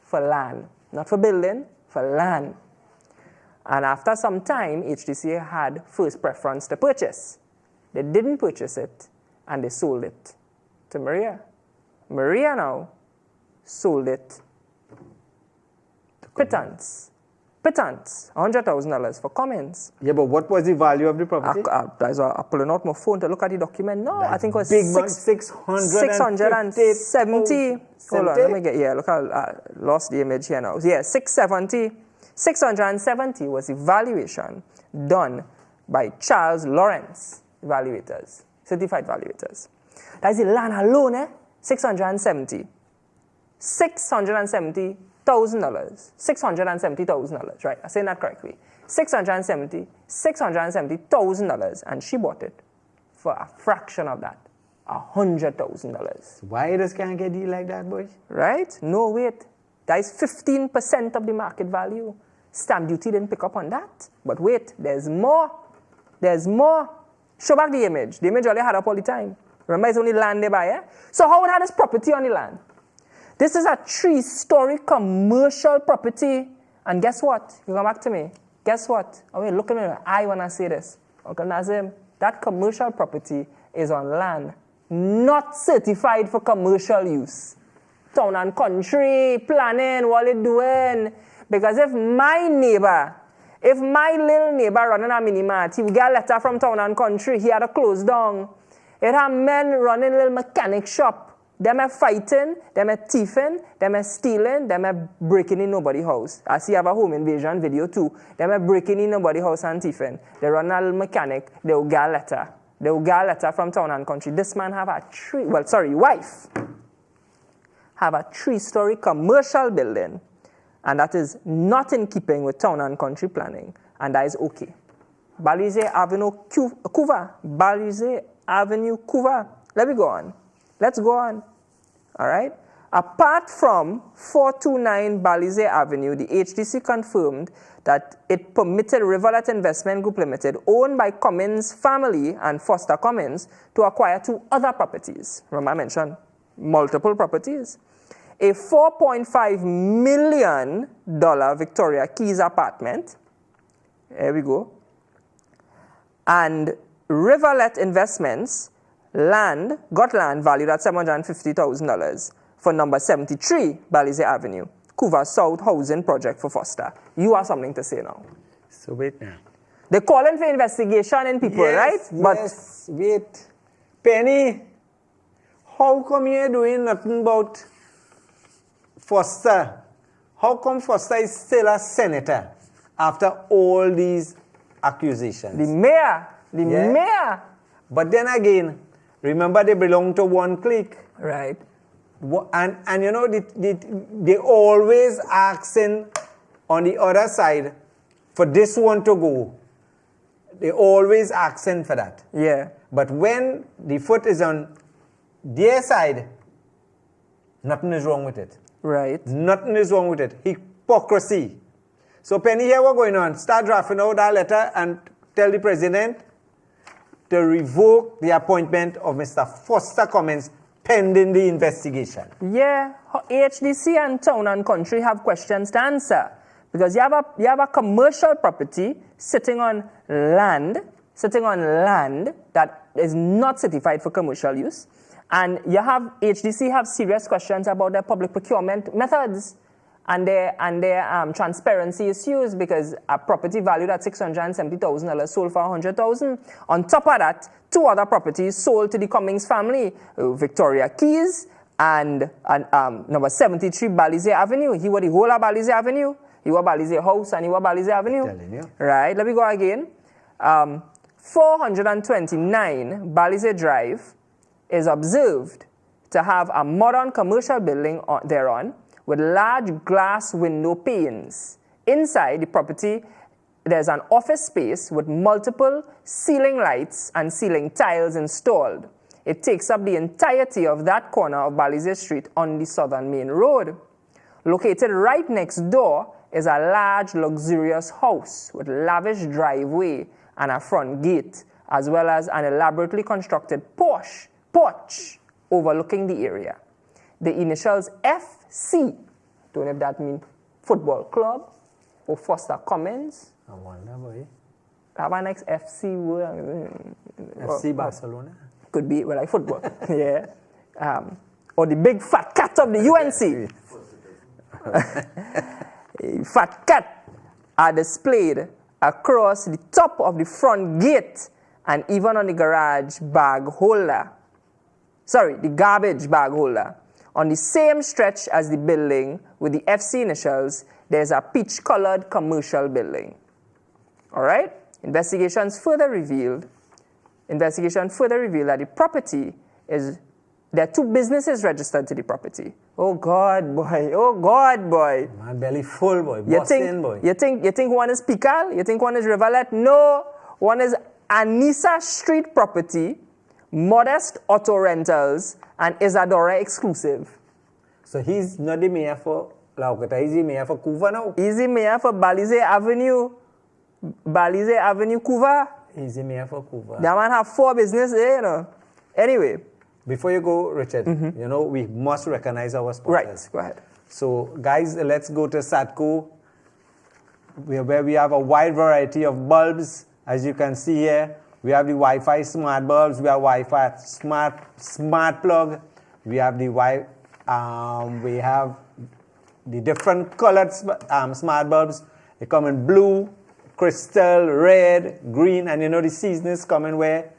for land, not for building, for land. And after some time, HDC had first preference to purchase. They didn't purchase it, and they sold it to Maria. Maria now sold it. Pittance, $100,000 for Cummings. Yeah, but what was the value of the property? I'm pulling out my phone to look at the document. No, I think it was big 670. Hold on, let me get, look, I lost the image here now. Yeah, 670 was the valuation done by Charles Lawrence evaluators, certified evaluators. That is the land alone, $670,000. $670,000, right? I'm saying that correctly. $670,000, and she bought it for a fraction of that, $100,000. Why just can't get deal like that, boy? Right? No, wait. That is 15% of the market value. Stamp duty didn't pick up on that. But wait, there's more. There's more. Show back the image. The image only had up all the time. Remember, it's only land they buy, eh? So how would have this property on the land? This is a 3-story commercial property. And guess what? You come back to me. Guess what? Oh, wait, look at me. I want to say this. Uncle Nazim, that commercial property is on land not certified for commercial use. Town and country, planning, what they doing. Because if my little neighbor running a mini-mart, he will get a letter from Town and Country, he had to close down. It have men running a little mechanic shop. Them are fighting, them are thieving, them are stealing, them are breaking in nobody's house. I see you have a home invasion video too. Them are breaking in nobody's house and thieving. They run a little mechanic, they will get a letter. They will get a letter from Town and Country. This man have wife have a 3-story commercial building, and that is not in keeping with Town and Country planning, and that is okay. Balize Avenue Couva. Let me go on. Let's go on. All right? Apart from 429 Balize Avenue, the HDC confirmed that it permitted Riverlet Investment Group Limited, owned by Cummings family and Foster Cummings, to acquire 2 other properties. Remember I mentioned multiple properties. A $4.5 million Victoria Keys apartment. There we go. And Riverlet Investments got land valued at $750,000 for number 73 Balize Avenue, Couva South Housing Project for Foster. You have something to say now. So wait now. They're calling for investigation in people, right? Yes, wait. Penny, how come you're doing nothing about Foster? How come Foster is still a senator after all these accusations? The mayor. But then again, remember they belong to one clique. Right. And you know, they always asking on the other side for this one to go. They always asking for that. Yeah. But when the foot is on their side, nothing is wrong with it. Right. Nothing is wrong with it. Hypocrisy. So Penny, here what's going on. Start drafting out that letter and tell the president to revoke the appointment of Mr. Foster Cummings pending the investigation. Yeah, HDC and Town and Country have questions to answer. Because you have a commercial property sitting on land that is not certified for commercial use. And HDC have serious questions about their public procurement methods and their transparency issues, because a property valued at $670,000 sold for $100,000. On top of that, 2 other properties sold to the Cummings family, Victoria Keys and number 73 Balize Avenue. He was the whole of Balize Avenue. He was Balize House and he was Balize Avenue. Telling you. Right, let me go again. 429 Balize Drive is observed to have a modern commercial building thereon with large glass window panes. Inside the property, there's an office space with multiple ceiling lights and ceiling tiles installed. It takes up the entirety of that corner of Balize Street on the southern main road. Located right next door is a large, luxurious house with lavish driveway and a front gate, as well as an elaborately constructed porch overlooking the area. The initials FC, don't know if that means football club or Foster Cummings. I wonder, boy. Have a next FC word. FC Barcelona? Could be, well, like football. Yeah. Or the big fat cat of the UNC. Fat cat are displayed across the top of the front gate and even on the garage bag holder. Sorry, the garbage bag holder. On the same stretch as the building with the FC initials, there's a peach-colored commercial building. All right? Investigation further revealed that the property is, there are 2 businesses registered to the property. Oh God, boy. My belly full, boy. Boston, boy. You think one is Pical? You think one is Riverlet? No. One is Anissa Street Property, Modest Auto Rentals, and Isadora Exclusive. So he's not the mayor for Laukata, he's the mayor for Couva now? He's the mayor for Balize Avenue. Balize Avenue, Couva. He's the mayor for Couva. That man have 4 businesses there, you know. Anyway. Before you go, Richard, you know, we must recognize our sponsors. Right, go ahead. So, guys, let's go to Sadco, where we have a wide variety of bulbs. As you can see here, we have the Wi-Fi smart bulbs, we have Wi-Fi smart plug, we have the we have the different colored smart bulbs. They come in blue, crystal, red, green, and you know the season is coming where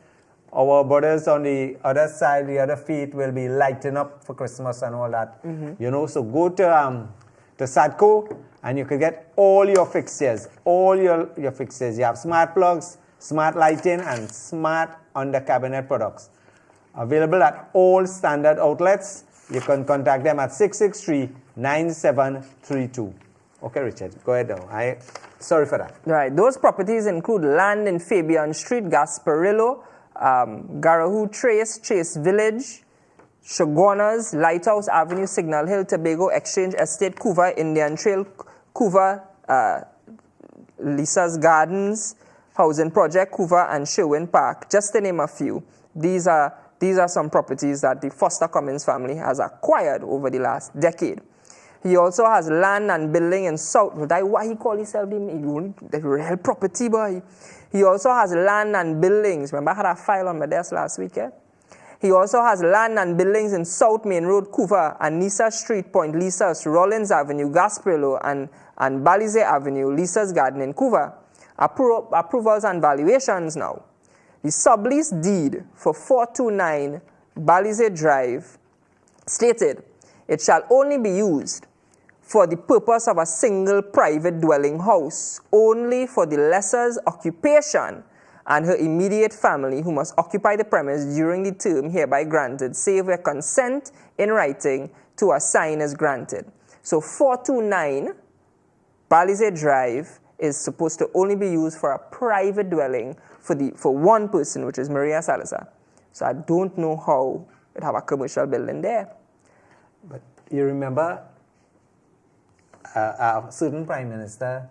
our brothers on the other side, the other feet, will be lighting up for Christmas and all that. You know, so go to Sadco and you can get all your fixtures, your fixtures. You have smart plugs, smart lighting, and smart under cabinet products. Available at all standard outlets. You can contact them at 663-9732. Okay, Richard, go ahead now. Sorry for that. Right, those properties include land in Fabian Street, Gasparillo, Garahu Trace, Chase Village, Shogunas, Lighthouse Avenue, Signal Hill, Tobago, Exchange Estate, Couva, Indian Trail, Couva, Lisa's Gardens, Housing Project, Couva, and Sherwin Park, just to name a few. These are some properties that the Foster Cummings family has acquired over the last decade. He also has land and building in South. Why he call himself the real property boy? He also has land and buildings. Remember, I had a file on my desk last week. He also has land and buildings in South Main Road, Couva, Anissa Street, Point Lisas, Rollins Avenue, Gasparillo, and Balize Avenue, Lisa's Garden in Couva. Approvals and valuations now. The sublease deed for 429 Balize Drive stated, it shall only be used for the purpose of a single private dwelling house, only for the lessor's occupation and her immediate family who must occupy the premise during the term hereby granted, save where consent in writing to assign is granted. So 429 Balize Drive is supposed to only be used for a private dwelling for one person, which is Maria Salazar. So I don't know how it have a commercial building there. But you remember a certain prime minister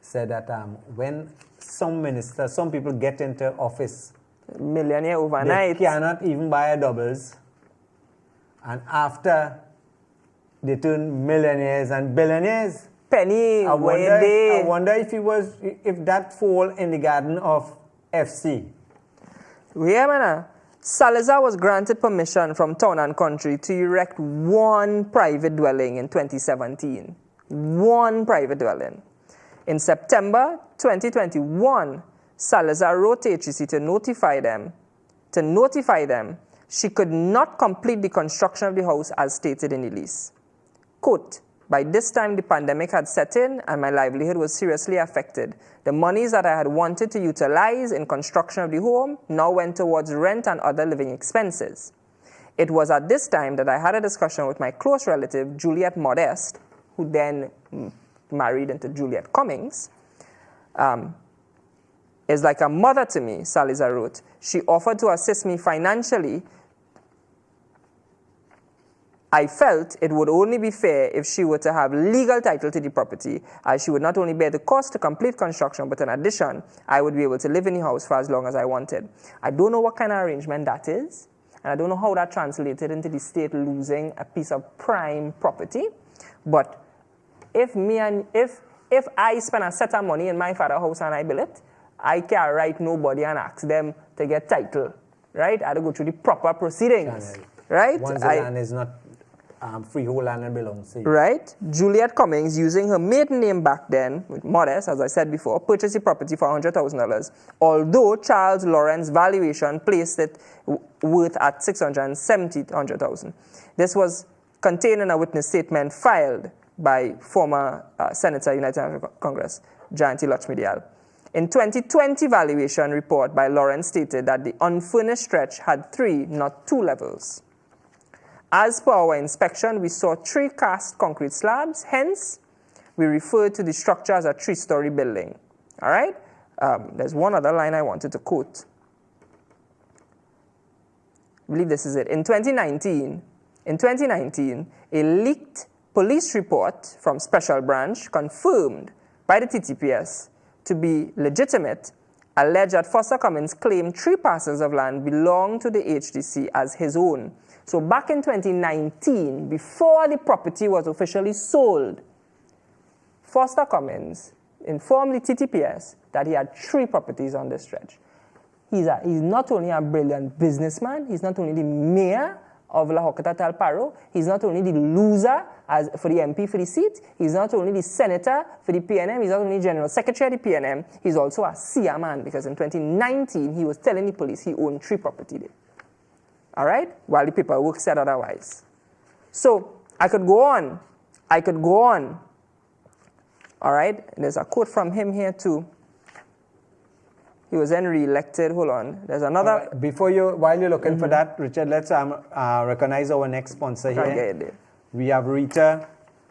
said that when some people get into office, millionaire overnight, they cannot even buy a doubles, and after they turn millionaires and billionaires. Penny, I wonder if that fall in the garden of FC. Yeah, man. Salazar was granted permission from Town and Country to erect one private dwelling in 2017. One private dwelling. In September 2021, Salazar wrote to HEC to notify them she could not complete the construction of the house as stated in the lease. Quote, by this time the pandemic had set in and my livelihood was seriously affected. The monies that I had wanted to utilize in construction of the home now went towards rent and other living expenses. It was at this time that I had a discussion with my close relative, Juliet Modest, who then married into Juliet Cummings. Is like a mother to me, Salazar wrote. She offered to assist me financially. I felt it would only be fair if she were to have legal title to the property, as she would not only bear the cost to complete construction, but in addition, I would be able to live in the house for as long as I wanted. I don't know what kind of arrangement that is, and I don't know how that translated into the state losing a piece of prime property, but if I spend a set of money in my father's house and I build it, I can't write nobody and ask them to get title, right? I have to go through the proper proceedings, right? Once the land is not freehold land and belongs to you. Right? Juliet Cummings, using her maiden name back then, with Modest, as I said before, purchased the property for $100,000, although Charles Lawrence valuation placed it worth at $670,000. This was contained in a witness statement filed by former Senator United Congress, Jayanti Lakshmi. In 2020 valuation report by Lawrence stated that the unfurnished stretch had 3, not 2 levels. As per our inspection, we saw 3 cast concrete slabs. Hence, we referred to the structure as a 3-story building. All right? There's one other line I wanted to quote. I believe this is it. In 2019, a leaked police report from Special Branch confirmed by the TTPS to be legitimate alleged that Foster Cummings claimed 3 parcels of land belonged to the HDC as his own. So back in 2019, before the property was officially sold, Foster Cummings informed the TTPS that he had 3 properties on this stretch. He's not only a brilliant businessman, he's not only the mayor of La Hokata Tal Paro, he's not only the loser for the MP for the seat, he's not only the senator for the PNM, he's not only general secretary of the PNM, he's also a SIA man, because in 2019, he was telling the police he owned 3 properties there. All right? While the paperwork said otherwise. So, I could go on. All right? And there's a quote from him here too. He was then re-elected. Hold on. There's another. Right. While you're looking for that, Richard, let's recognize our next sponsor here. We have Rita.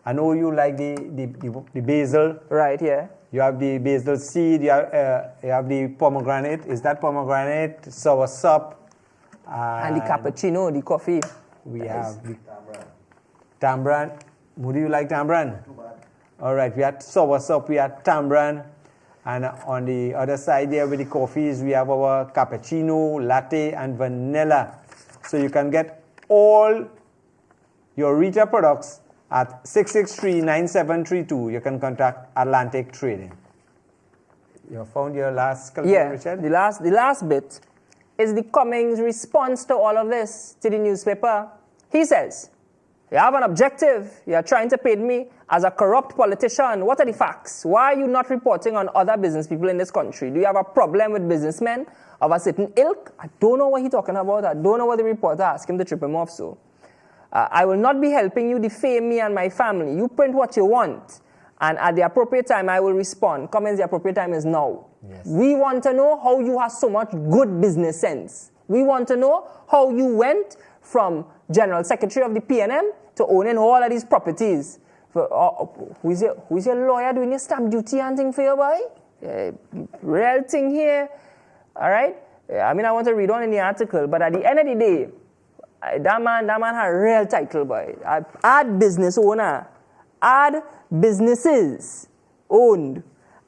I know you like the basil. Right, yeah. You have the basil seed. You have the pomegranate. Is that pomegranate? Soursop. And the cappuccino, the coffee. We have the Tambran. Who do you like, Tambran? All right, we have soursop, we have Tambran. And on the other side there with the coffees, we have our cappuccino, latte, and vanilla. So you can get all your retail products at 663-9732. You can contact Atlantic Trading. You found your last calculation, Richard? The last bit is the Cummings response to all of this to the newspaper. He says, you have an objective. You are trying to paint me as a corrupt politician. What are the facts? Why are you not reporting on other business people in this country? Do you have a problem with businessmen of a certain ilk? I don't know what he's talking about. I don't know what the reporter asked him to trip him off. So I will not be helping you defame me and my family. You print what you want. And at the appropriate time, I will respond. Cummings, the appropriate time is now. Yes. We want to know how you have so much good business sense. We want to know how you went from General Secretary of the PNM to owning all of these properties. Who is your lawyer doing your stamp duty and thing for you, boy? Real thing here. All right? I mean, I want to read on in the article, but at the end of the day, that man had a real title, boy. Add business owner. Add businesses owned.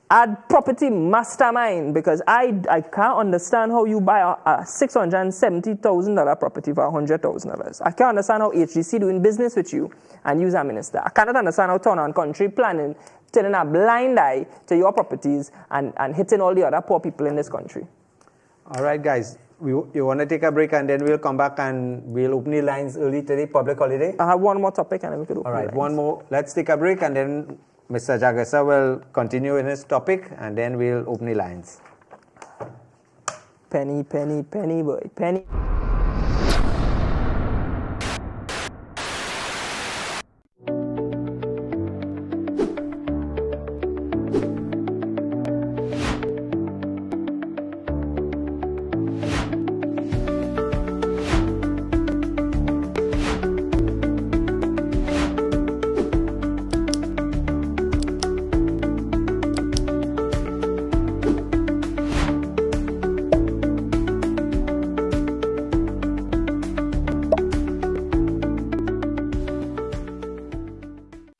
Add property mastermind, because I can't understand how you buy a $670,000 property for $100,000. I can't understand how HDC doing business with you and use a minister. I cannot understand how Town and Country planning, turning a blind eye to your properties and hitting all the other poor people in this country. All right, guys. You want to take a break and then we'll come back and we'll open the lines early today, public holiday? I have one more topic and then we could open the lines. All right, one more. Let's take a break and then Mr. Jagasa will continue in his topic and then we'll open the lines. Penny, penny, penny, boy, penny.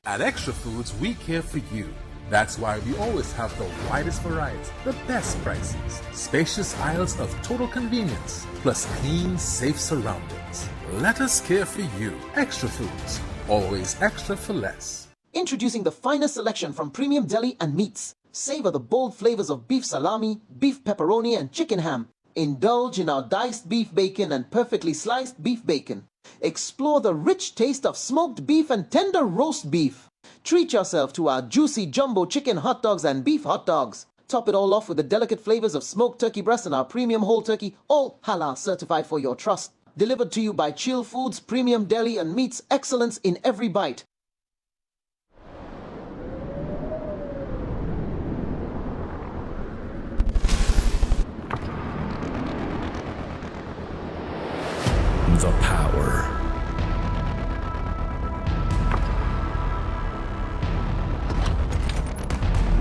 At Extra Foods, we care for you. That's why we always have the widest variety, the best prices, spacious aisles of total convenience, plus clean, safe surroundings. Let us care for you. Extra Foods, always extra for less. Introducing the finest selection from premium deli and meats. Savor the bold flavors of beef salami, beef pepperoni, and chicken ham. Indulge in our diced beef bacon and perfectly sliced beef bacon. Explore the rich taste of smoked beef and tender roast beef. Treat yourself to our juicy jumbo chicken hot dogs and beef hot dogs. Top it all off with the delicate flavors of smoked turkey breast and our premium whole turkey, all halal certified for your trust. Delivered to you by Chill Foods, Premium Deli and Meats, excellence in every bite. The power.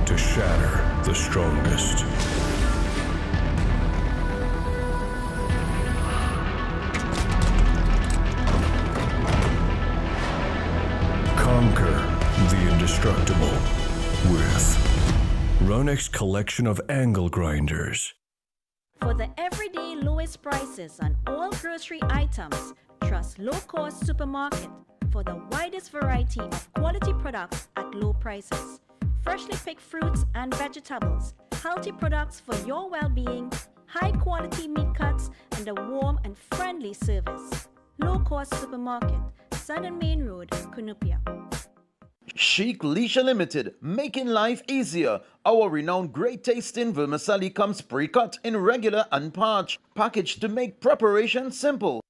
To shatter the strongest. Conquer the indestructible with Ronex's collection of angle grinders. For the everyday lowest prices on all grocery items, trust Low Cost Supermarket for the widest variety of quality products at low prices. Freshly picked fruits and vegetables, healthy products for your well-being, high-quality meat cuts, and a warm and friendly service. Low Cost Supermarket, Sun and Main Road, Cunupia. Chic Leisure Limited, making life easier. Our renowned great tasting vermicelli comes pre-cut in regular and parch, packaged to make preparation simple.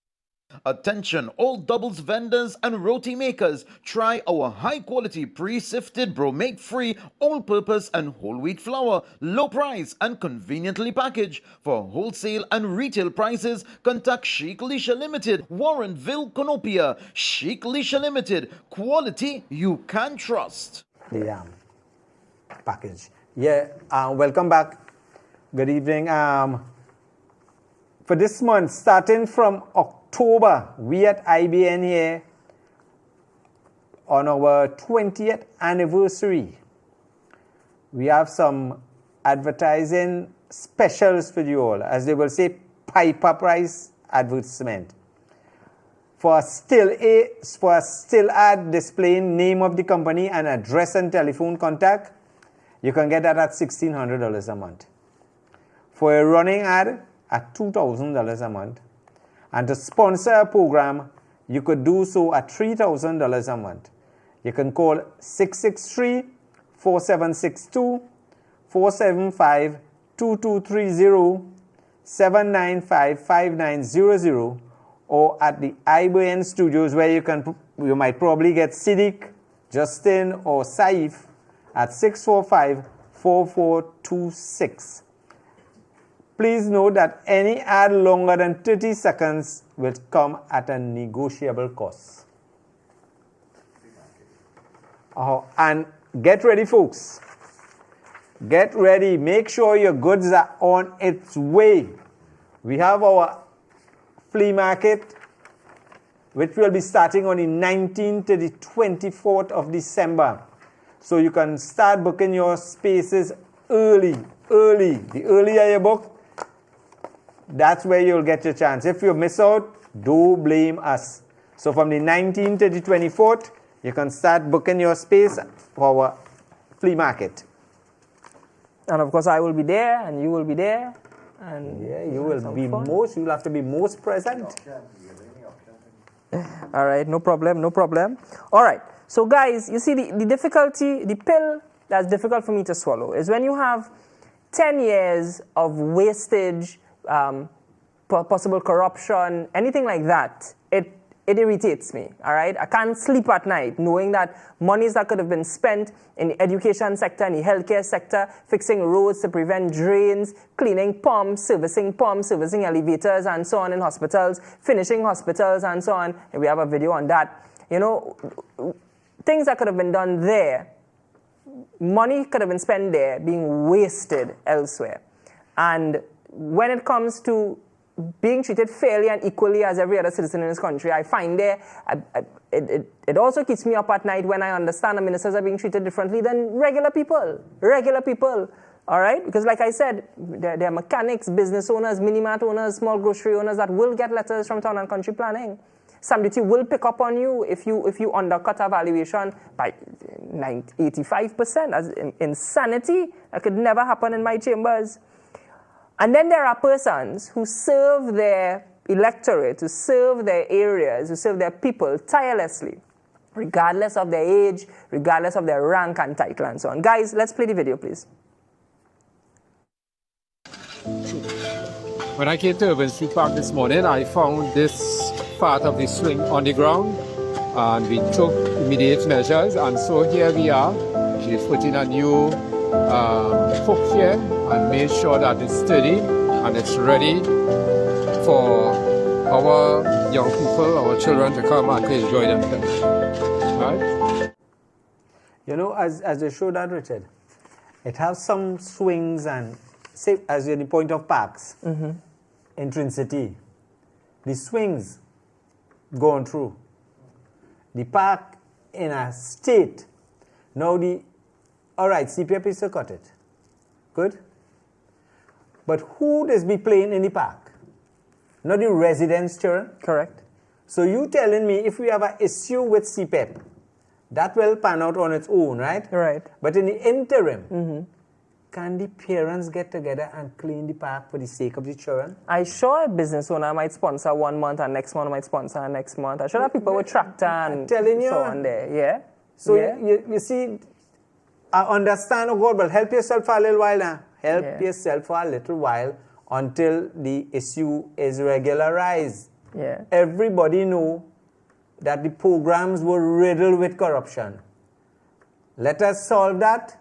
Attention all doubles vendors and roti makers, try our high quality pre-sifted bromate free all-purpose and whole wheat flour, low price and conveniently packaged. For wholesale and retail prices, contact Chic Leisure Limited, Warrenville, Cunupia. Chic Leisure Limited, quality you can trust. The package. Yeah, welcome back. Good evening. For this month, starting from October October, we at IBN here on our 20th anniversary. We have some advertising specials for you all, as they will say, Piper price advertisement. For a still ad displaying name of the company and address and telephone contact, you can get that at $1,600 a month. For a running ad, at $2,000 a month. And to sponsor a program, you could do so at $3,000 a month. You can call 663-4762, 475-2230, 795-5900, or at the IBN studios, where you might probably get Siddiq, Justin, or Saif at 645-4426. Please note that any ad longer than 30 seconds will come at a negotiable cost. And get ready, folks. Get ready. Make sure your goods are on its way. We have our flea market, which will be starting on the 19th to the 24th of December. So you can start booking your spaces early. The earlier you book, that's where you'll get your chance. If you miss out, do blame us. So from the 19th to the 24th, you can start booking your space for our flea market. And of course, I will be there, and you will be there. And yeah, you'll have to be most present. All right, no problem. All right, so guys, you see the difficulty, the pill that's difficult for me to swallow is when you have 10 years of wastage, possible corruption, anything like that, it irritates me, all right? I can't sleep at night knowing that monies that could have been spent in the education sector, in the healthcare sector, fixing roads to prevent drains, cleaning pumps, servicing elevators and so on in hospitals, finishing hospitals and so on. And we have a video on that. You know, things that could have been done there, money could have been spent there, being wasted elsewhere. And when it comes to being treated fairly and equally as every other citizen in this country, I find it also keeps me up at night when I understand the ministers are being treated differently than regular people, all right? Because like I said, there are mechanics, business owners, mini-mart owners, small grocery owners that will get letters from Town and Country Planning. Stamp duty will pick up on you if you undercut a valuation by 85%. That's insanity. That could never happen in my chambers. And then there are persons who serve their electorate, who serve their areas, who serve their people tirelessly, regardless of their age, regardless of their rank and title and so on. Guys, let's play the video, please. When I came to Urban Street Park this morning, I found this part of the swing on the ground, and we took immediate measures, and so here we are. She's putting a new hook here and made sure that it's steady and it's ready for our young people, our children to come and to enjoy themselves. Right? You know, as they showed that, Richard, it has some swings and, say, as in the point of parks, in Trin City, the swings going through. The park in a state. Now all right, CPF is to cut it. Good? But who does be playing in the park? Not the residents' children? Correct. So you telling me if we have an issue with CPEP, that will pan out on its own, right? Right. But in the interim, can the parents get together and clean the park for the sake of the children? I sure a business owner might sponsor 1 month and next month might sponsor next month. I sure have people with tractor and so on there, yeah? So you see, I understand, oh God, but help yourself for a little while now. Help yourself for a little while until the issue is regularized. Yeah. Everybody know that the programs were riddled with corruption. Let us solve that,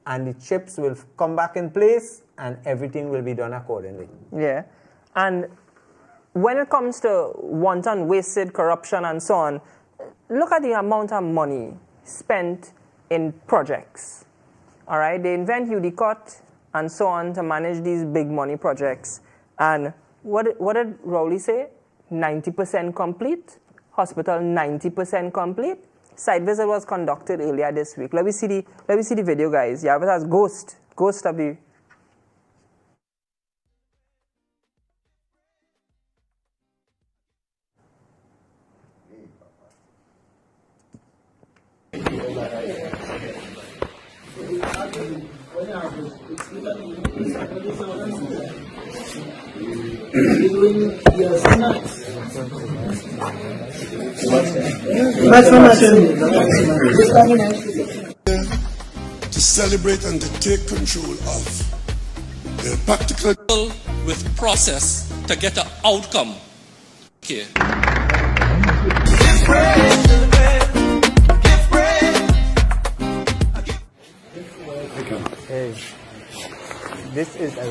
and the chips will come back in place, and everything will be done accordingly. Yeah. And when it comes to wanton, wasted corruption and so on, look at the amount of money spent in projects. All right? They invent UDCOT and so on to manage these big money projects. And what did Rowley say? 90% complete. Hospital 90% complete. Site visit was conducted earlier this week. Let me see the video, guys. Yeah, but that's ghost of the. To celebrate and to take control of the practical with process to get an outcome. Okay. Hey, this is a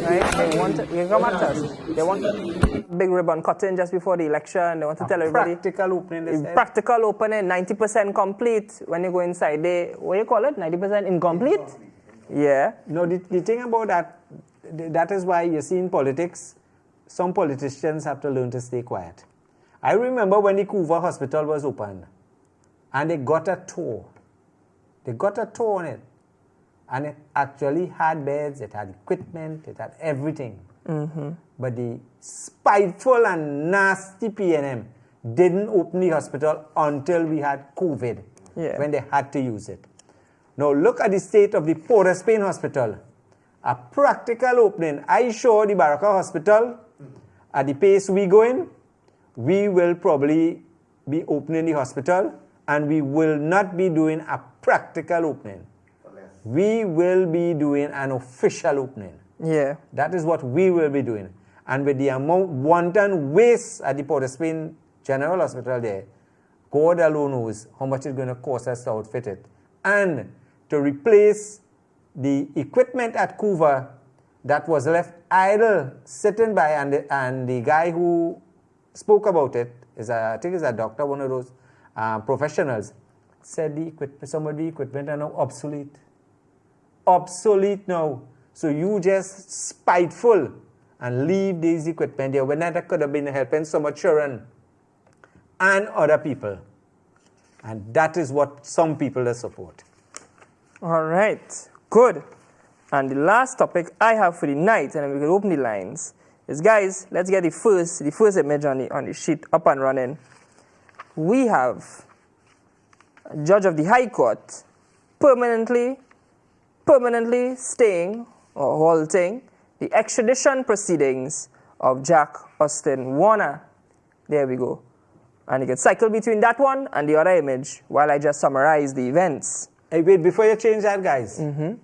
right? They want you come at us. They want big ribbon cutting just before the election. They want to tell everybody practical opening. Practical opening, 90% complete. When you go inside, what you call it? 90% incomplete. Yeah. No, the thing about that is why you see in politics, some politicians have to learn to stay quiet. I remember when the Couva Hospital was opened, and they got a tour. They got a tour on it. And it actually had beds, it had equipment, it had everything. Mm-hmm. But the spiteful and nasty PNM didn't open the hospital until we had COVID, when they had to use it. Now look at the state of the Port of Spain Hospital. A practical opening. I sure the Baraka Hospital, at the pace we going, we will probably be opening the hospital, and we will not be doing a practical opening. We will be doing an official opening. Yeah. That is what we will be doing. And with the amount wanton waste at the Port of Spain General Hospital there, God alone knows how much it's going to cost us to outfit it. And to replace the equipment at Couva that was left idle, sitting by, and the guy who spoke about it, I think is a doctor, one of those professionals, said some of the equipment are now obsolete. Obsolete now. So you just spiteful and leave these equipment there when that could have been helping so much children and other people. And that is what some people support. All right, good. And the last topic I have for the night, and then we can open the lines, is, guys, let's get the first image on the sheet up and running. We have a judge of the High Court permanently staying or halting the extradition proceedings of Jack Austin Warner. There we go. And you can cycle between that one and the other image while I just summarize the events. Hey, wait, before you change that, guys. Mm-hmm.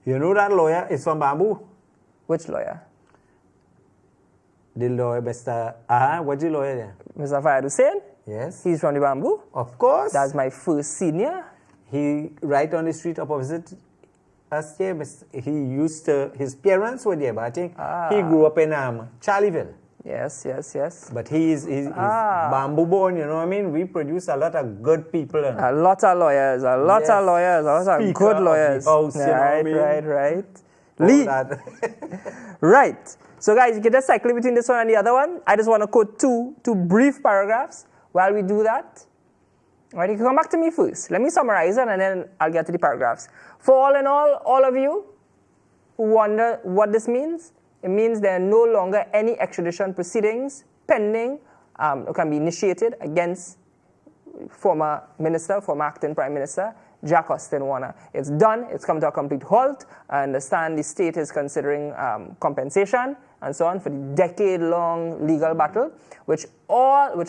You know that lawyer is from Bamboo? Which lawyer? The lawyer, Mr. What's the lawyer there? Mr. Fayed Hussein? Yes. He's from the Bamboo? Of course. That's my first senior. He, right on the street opposite us here, his parents were there, but I think he grew up in Charlieville. Yes. But he's Bamboo born, you know what I mean? We produce a lot of good people. A lot of lawyers, a lot of good lawyers. Right. Lee. Right. So guys, you can just cycle between this one and the other one. I just want to quote two brief paragraphs while we do that. All right, you can come back to me first. Let me summarize it and then I'll get to the paragraphs. For all in all of you who wonder what this means, it means there are no longer any extradition proceedings pending or can be initiated against former acting Prime Minister, Jack Austin Warner. It's done. It's come to a complete halt. I understand the state is considering compensation and so on for the decade-long legal battle, which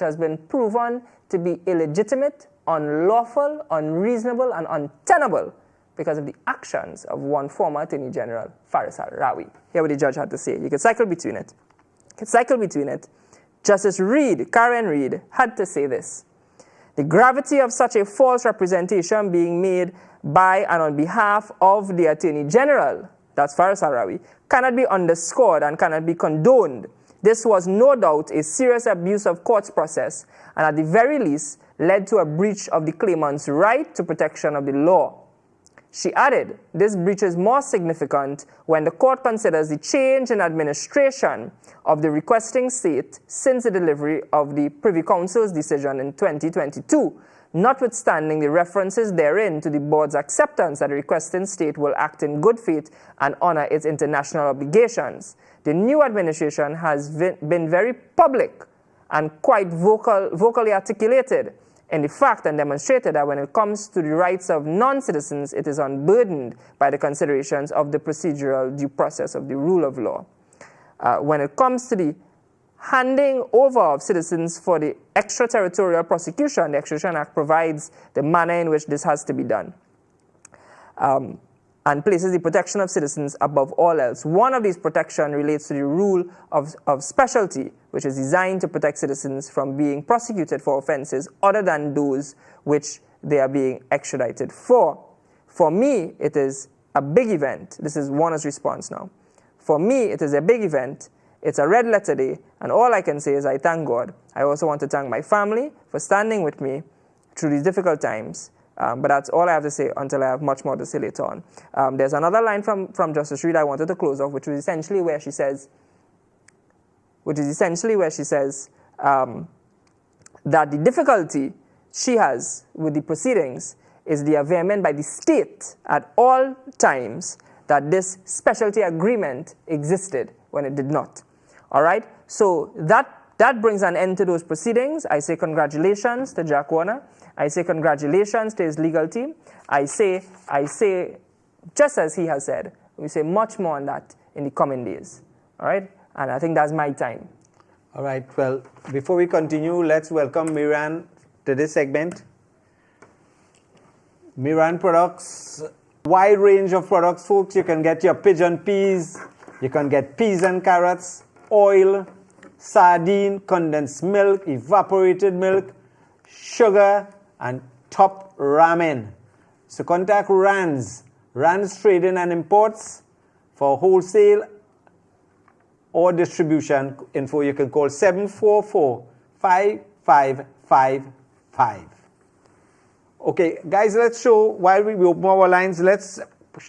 has been proven to be illegitimate, unlawful, unreasonable, and untenable because of the actions of one former Attorney General, Faris Al-Rawi. Hear what the judge had to say. You can cycle between it. Justice Karen Reed, had to say this. The gravity of such a false representation being made by and on behalf of the Attorney General, that's Faris Al-Rawi, cannot be underscored and cannot be condoned. This was no doubt a serious abuse of court's process and at the very least led to a breach of the claimant's right to protection of the law. She added, this breach is more significant when the court considers the change in administration of the requesting state since the delivery of the Privy Council's decision in 2022, notwithstanding the references therein to the board's acceptance that the requesting state will act in good faith and honor its international obligations. The new administration has been very public and quite vocally articulated in the fact and demonstrated that when it comes to the rights of non-citizens, it is unburdened by the considerations of the procedural due process of the rule of law. When it comes to the handing over of citizens for the extraterritorial prosecution, the Extradition Act provides the manner in which this has to be done and places the protection of citizens above all else. One of these protections relates to the rule of specialty, which is designed to protect citizens from being prosecuted for offenses other than those which they are being extradited for. For me, it is a big event. This is Warner's response now. For me, it is a big event. It's a red letter day, and all I can say is I thank God. I also want to thank my family for standing with me through these difficult times. But that's all I have to say until I have much more to say later on. There's another line from Justice Reed I wanted to close off, which is essentially where she says, that the difficulty she has with the proceedings is the averment by the state at all times that this specialty agreement existed when it did not. All right? So that brings an end to those proceedings. I say congratulations to Jack Warner. I say congratulations to his legal team. I say, just as he has said, we say much more on that in the coming days. All right? And I think that's my time. All right. Well, before we continue, let's welcome Miran to this segment. Miran products, wide range of products, folks. You can get your pigeon peas, you can get peas and carrots, oil, sardine, condensed milk, evaporated milk, sugar, and top ramen. So contact Rands Trading and Imports for wholesale or distribution info. You can call 744-5555. Okay, guys, let's show, while we open our lines, let's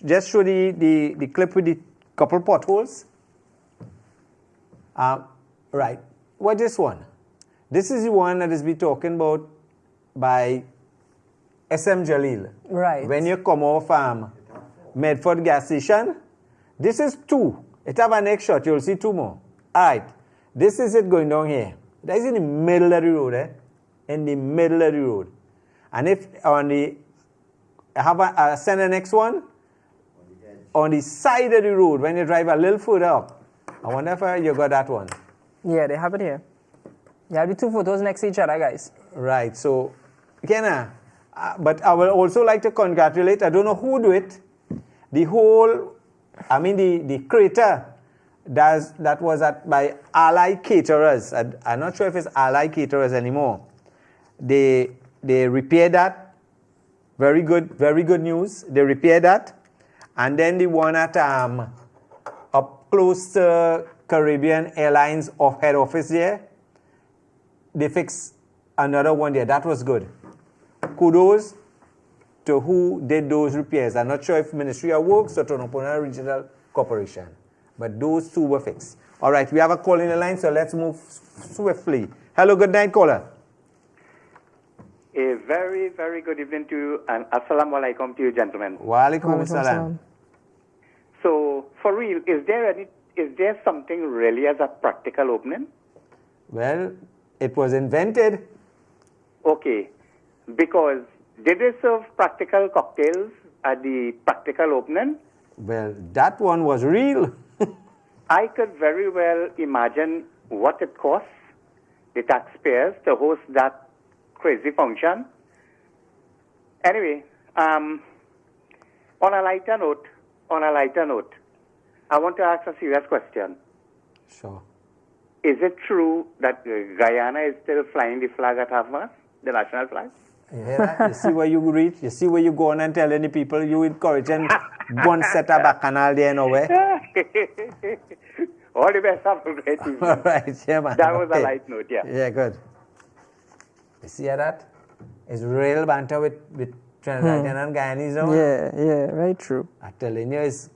just show the clip with the couple potholes. Right, what is this one? This is the one that is be talking about by SM Jalil. Right. When you come off Medford gas station, this is two. It have a next shot, you'll see two more. All right, this is it going down here. That is in the middle of the road, in the middle of the road. And if on the, send the next one, on the side of the road, when you drive a little further up. I wonder if you got that one. Yeah, they have it here. You have the two photos next to each other, guys. Right, so, again, but I would also like to congratulate, I don't know who do it, the whole, the crater that was by Ally Caterers. I'm not sure if it's Ally Caterers anymore. They repaired that. Very good news. They repaired that. And then the one at up close to Caribbean Airlines head office there, they fixed another one there. That was good. Kudos to who did those repairs. I'm not sure if Ministry of Works or Tonopona Regional Corporation, but those two were fixed. All right, we have a call in the line, so let's move swiftly. Hello, good night, caller. A very, very good evening to you, and assalamu alaikum to you, gentlemen. Wa alaikum assalam. So, for real, is there something really as a practical opening? Well, it was invented. Okay, because did they serve practical cocktails at the practical opening? Well, that one was real. I could very well imagine what it costs the taxpayers to host that crazy function. Anyway, on a lighter note, I want to ask a serious question. Sure. Is it true that Guyana is still flying the flag at half-mast, the national flag? Yeah, you see where you reach, you see where you go on and tell any people you encouraging one set of bacchanal there nowhere. All the best, have a great evening. All right, yeah, man. That was a light note, yeah. Yeah, good. You see that? It's real banter with Trinidadian and Guyanese now. Yeah, very true. I'm telling you, it's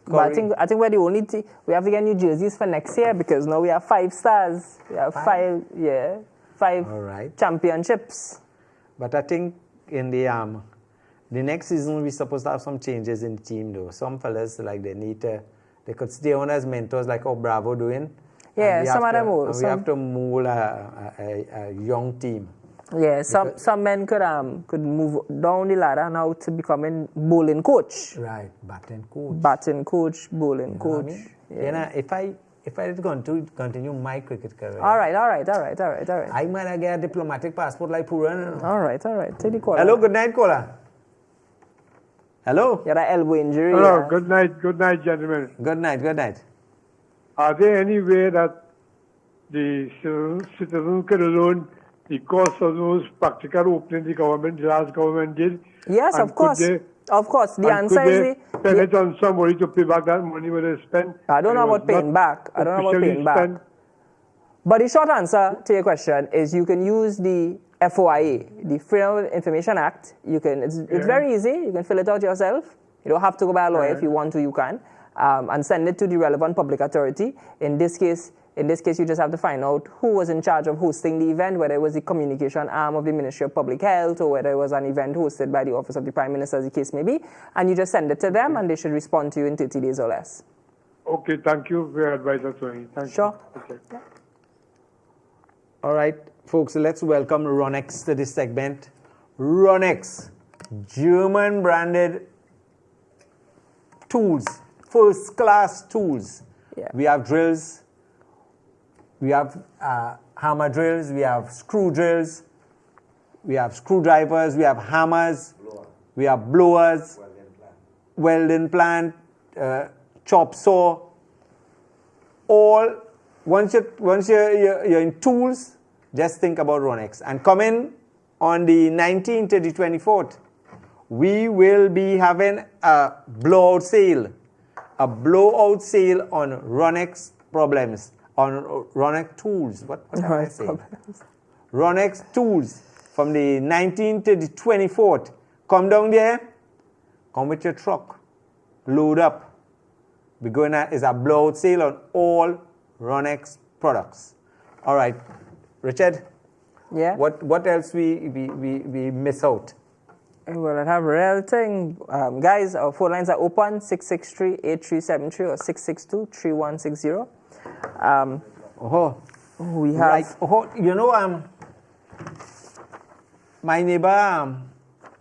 But I think we're the only team. We have to get new jerseys for next year because now we have 5 stars. We have five championships. But I think in the next season we're supposed to have some changes in the team though. Some fellas like they could stay on as mentors like how Bravo doing. Yeah, some of them will. We have to mold a young team. Yeah, some men could move down the ladder now to becoming bowling coach. Right, batting coach, bowling coach. I mean? Yeah. If I going to continue my cricket career. All right. I might get a diplomatic passport like Puran. All right. Take the caller. Hello, good night, caller. Hello. You had an elbow injury. Hello, good night, gentlemen. Good night. Are there any way that the citizen could alone the cost of those practical openings the last government did? Yes, of course. Of course. The answer is spend it on somebody to pay back that money when they spent. I don't know about paying back. But the short answer to your question is you can use the FOIA, the Freedom of Information Act. It's very easy. You can fill it out yourself. You don't have to go by a lawyer. If you want to, you can. And send it to the relevant public authority. In this case, you just have to find out who was in charge of hosting the event, whether it was the communication arm of the Ministry of Public Health or whether it was an event hosted by the Office of the Prime Minister, as the case may be. And you just send it to them and they should respond to you in 30 days or less. Okay, thank you for your advice, Tony. Thank you. Okay. Yeah. All right, folks, let's welcome Ronex to this segment. Ronex, German-branded tools, first-class tools. Yeah. We have drills, we have hammer drills, we have screw drills, we have screwdrivers, we have hammers, we have blowers, welding plant, chop saw. All once you're in tools, just think about Ronex. And coming on the 19th to the 24th, we will be having a blowout sale on Ronex problems, on Ronex tools. What am I saying? Ronex tools from the 19th to the 24th. Come down there, come with your truck, load up. We're going to, is a blowout sale on all Ronex products. All right, Richard. Yeah. What else we miss out? Well, I have a real thing. Guys, our phone lines are open, 663-8373 or 662-3160. We have... Right. You know, my neighbor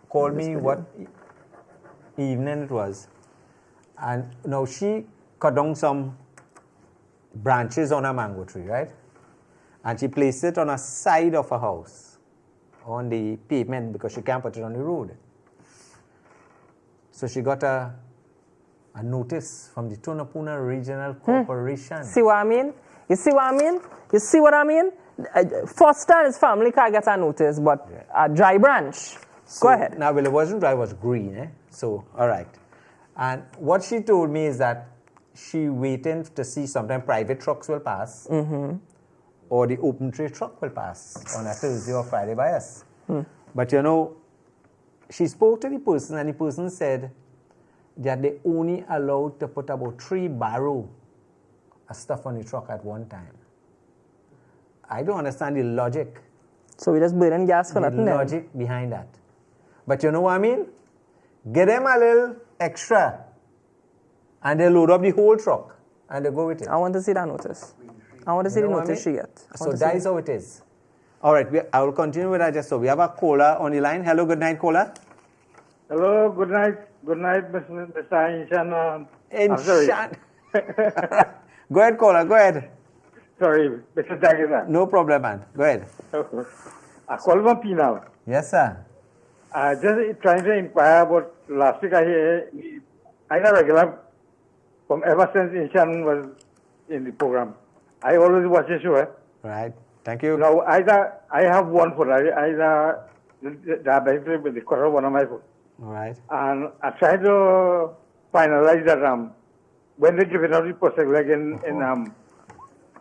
called me what evening it was. And now she cut down some branches on a mango tree, right? And she placed it on a side of a house, on the pavement, because she can't put it on the road. So she got a notice from the Tunapuna Regional Corporation. See what I mean? You see what I mean? You see what I mean? Foster and his family can't get a notice, but a dry branch. So, go ahead. Now, well, it wasn't dry, it was green. So, all right. And what she told me is that she waiting to see sometimes private trucks will pass, or the open tray truck will pass on a Thursday or Friday by us. But you know, she spoke to the person, and the person said that they only allowed to put about 3 barrels of stuff on the truck at one time. I don't understand the logic. So we just burning gas for nothing. The logic behind that. But you know what I mean? Get them a little extra, and they load up the whole truck, and they go with it. I want to see that notice. I want to see the notice she gets. So that is how it is. All right, I will continue with that just so. We have a caller on the line. Hello, good night, caller. Hello, good night. Good night, Mr. Inshan. Inshan. Go ahead, caller, go ahead. Sorry, Mr. Dagger. No problem, man. Go ahead. I call from Penal. Yes, sir. Just trying to inquire about last week. I had a regular from ever since Inshan was in the program. I always watch the show. Right. Thank you. Now, I have one foot. Either diabetic with the corner one of my foot. All right. And I try to finalize that when they give it out the prosthetic leg in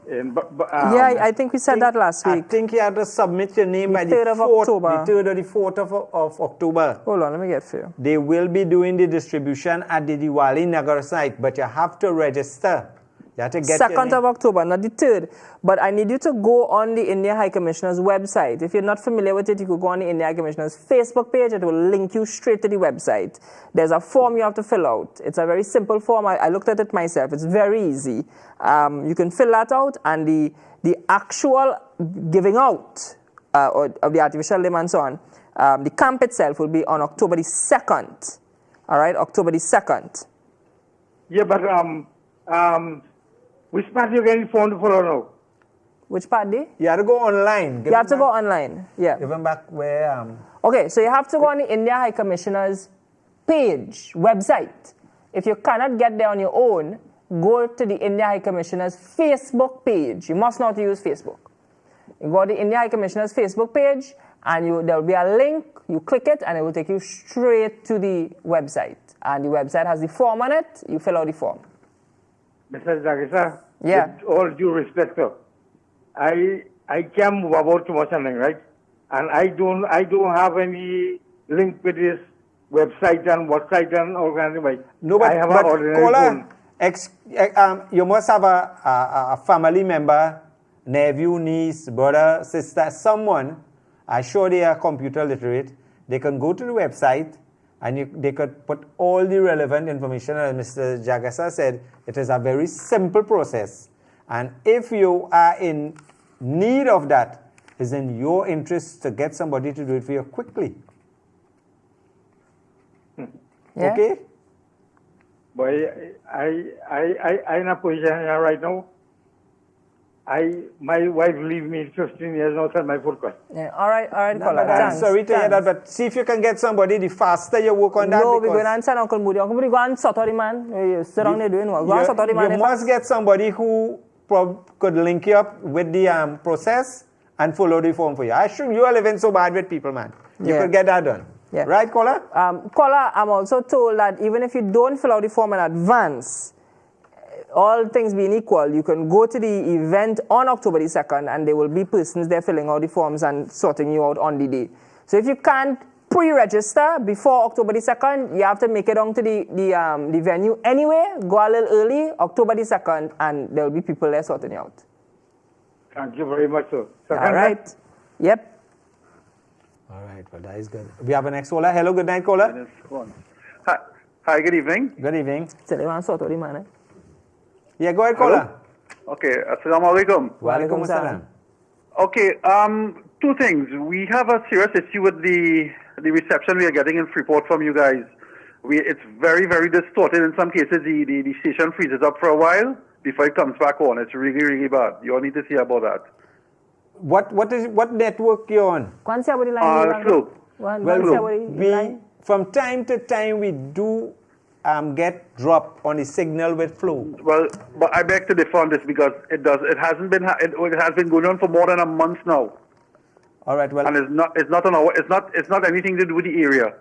I think we said that last week. I think you had to submit your name by the 3rd of 4th, October. the 3rd or the 4th of October. Hold on, let me get for you. They will be doing the distribution at the Diwali Nagar site, but you have to register. You have to get 2nd of October, not the 3rd. But I need you to go on the India High Commissioner's website. If you're not familiar with it, you could go on the India High Commissioner's Facebook page. It will link you straight to the website. There's a form you have to fill out. It's a very simple form. I looked at it myself. It's very easy. You can fill that out, and the actual giving out of the artificial limb and so on, the camp itself will be on October the 2nd. All right, October the 2nd. Yeah, but which part you getting phone to follow now? Which part, D? You have to go online. You have to go online, yeah. Even back where... Okay, so you have to go on the India High Commissioner's page, website. If you cannot get there on your own, go to the India High Commissioner's Facebook page. You must not use Facebook. You go to the India High Commissioner's Facebook page, and there will be a link. You click it, and it will take you straight to the website. And the website has the form on it. You fill out the form. Mr. Jagisa, yeah. With all due respect, sir, I can't move about too much something, right? And I don't have any link with this website and what site and organization. No, but, I have an ordinary phone. You must have a family member, nephew, niece, brother, sister, someone. I'm sure they are computer literate. They can go to the website, and they could put all the relevant information. As Mr. Jagasa said, it is a very simple process. And if you are in need of that, it's in your interest to get somebody to do it for you quickly. Yeah. Okay? But I in a position here right now. My wife leave me 15 years now, send my food cost. Yeah. All right, caller. I'm sorry to hear that, but see if you can get somebody, the faster you work on that. No, we're going to answer Uncle Moody. Uncle Moody, go and sort out the man. Sit down there doing what? Go and sort out the man. You must get somebody who could link you up with the process and follow the form for you. I assume you are living so bad with people, man. You could get that done. Yeah. Right, caller? Caller, I'm also told that even if you don't fill out the form in advance, all things being equal, you can go to the event on October the 2nd, and there will be persons there filling out the forms and sorting you out on the day. So if you can't pre-register before October the 2nd, you have to make it on to the venue anyway. Go a little early, October the 2nd, and there will be people there sorting you out. Thank you very much, sir. All right. Yep. All right, well, that is good. We have a next caller. Hello, good night, caller. Hi, good evening. Good evening. Yeah, go ahead, caller. Okay, assalamu alaikum. Wa alaikum assalam. Okay, two things. We have a serious issue with the reception we are getting in Freeport from you guys. It's very, very distorted. In some cases, the station freezes up for a while before it comes back on. It's really, really bad. You all need to see about that. What network you on? Slow. Well, from time to time we do get drop on the signal with flow. Well, but I beg to differ on this because it has been going on for more than a month now. All right, well, and it's not anything to do with the area.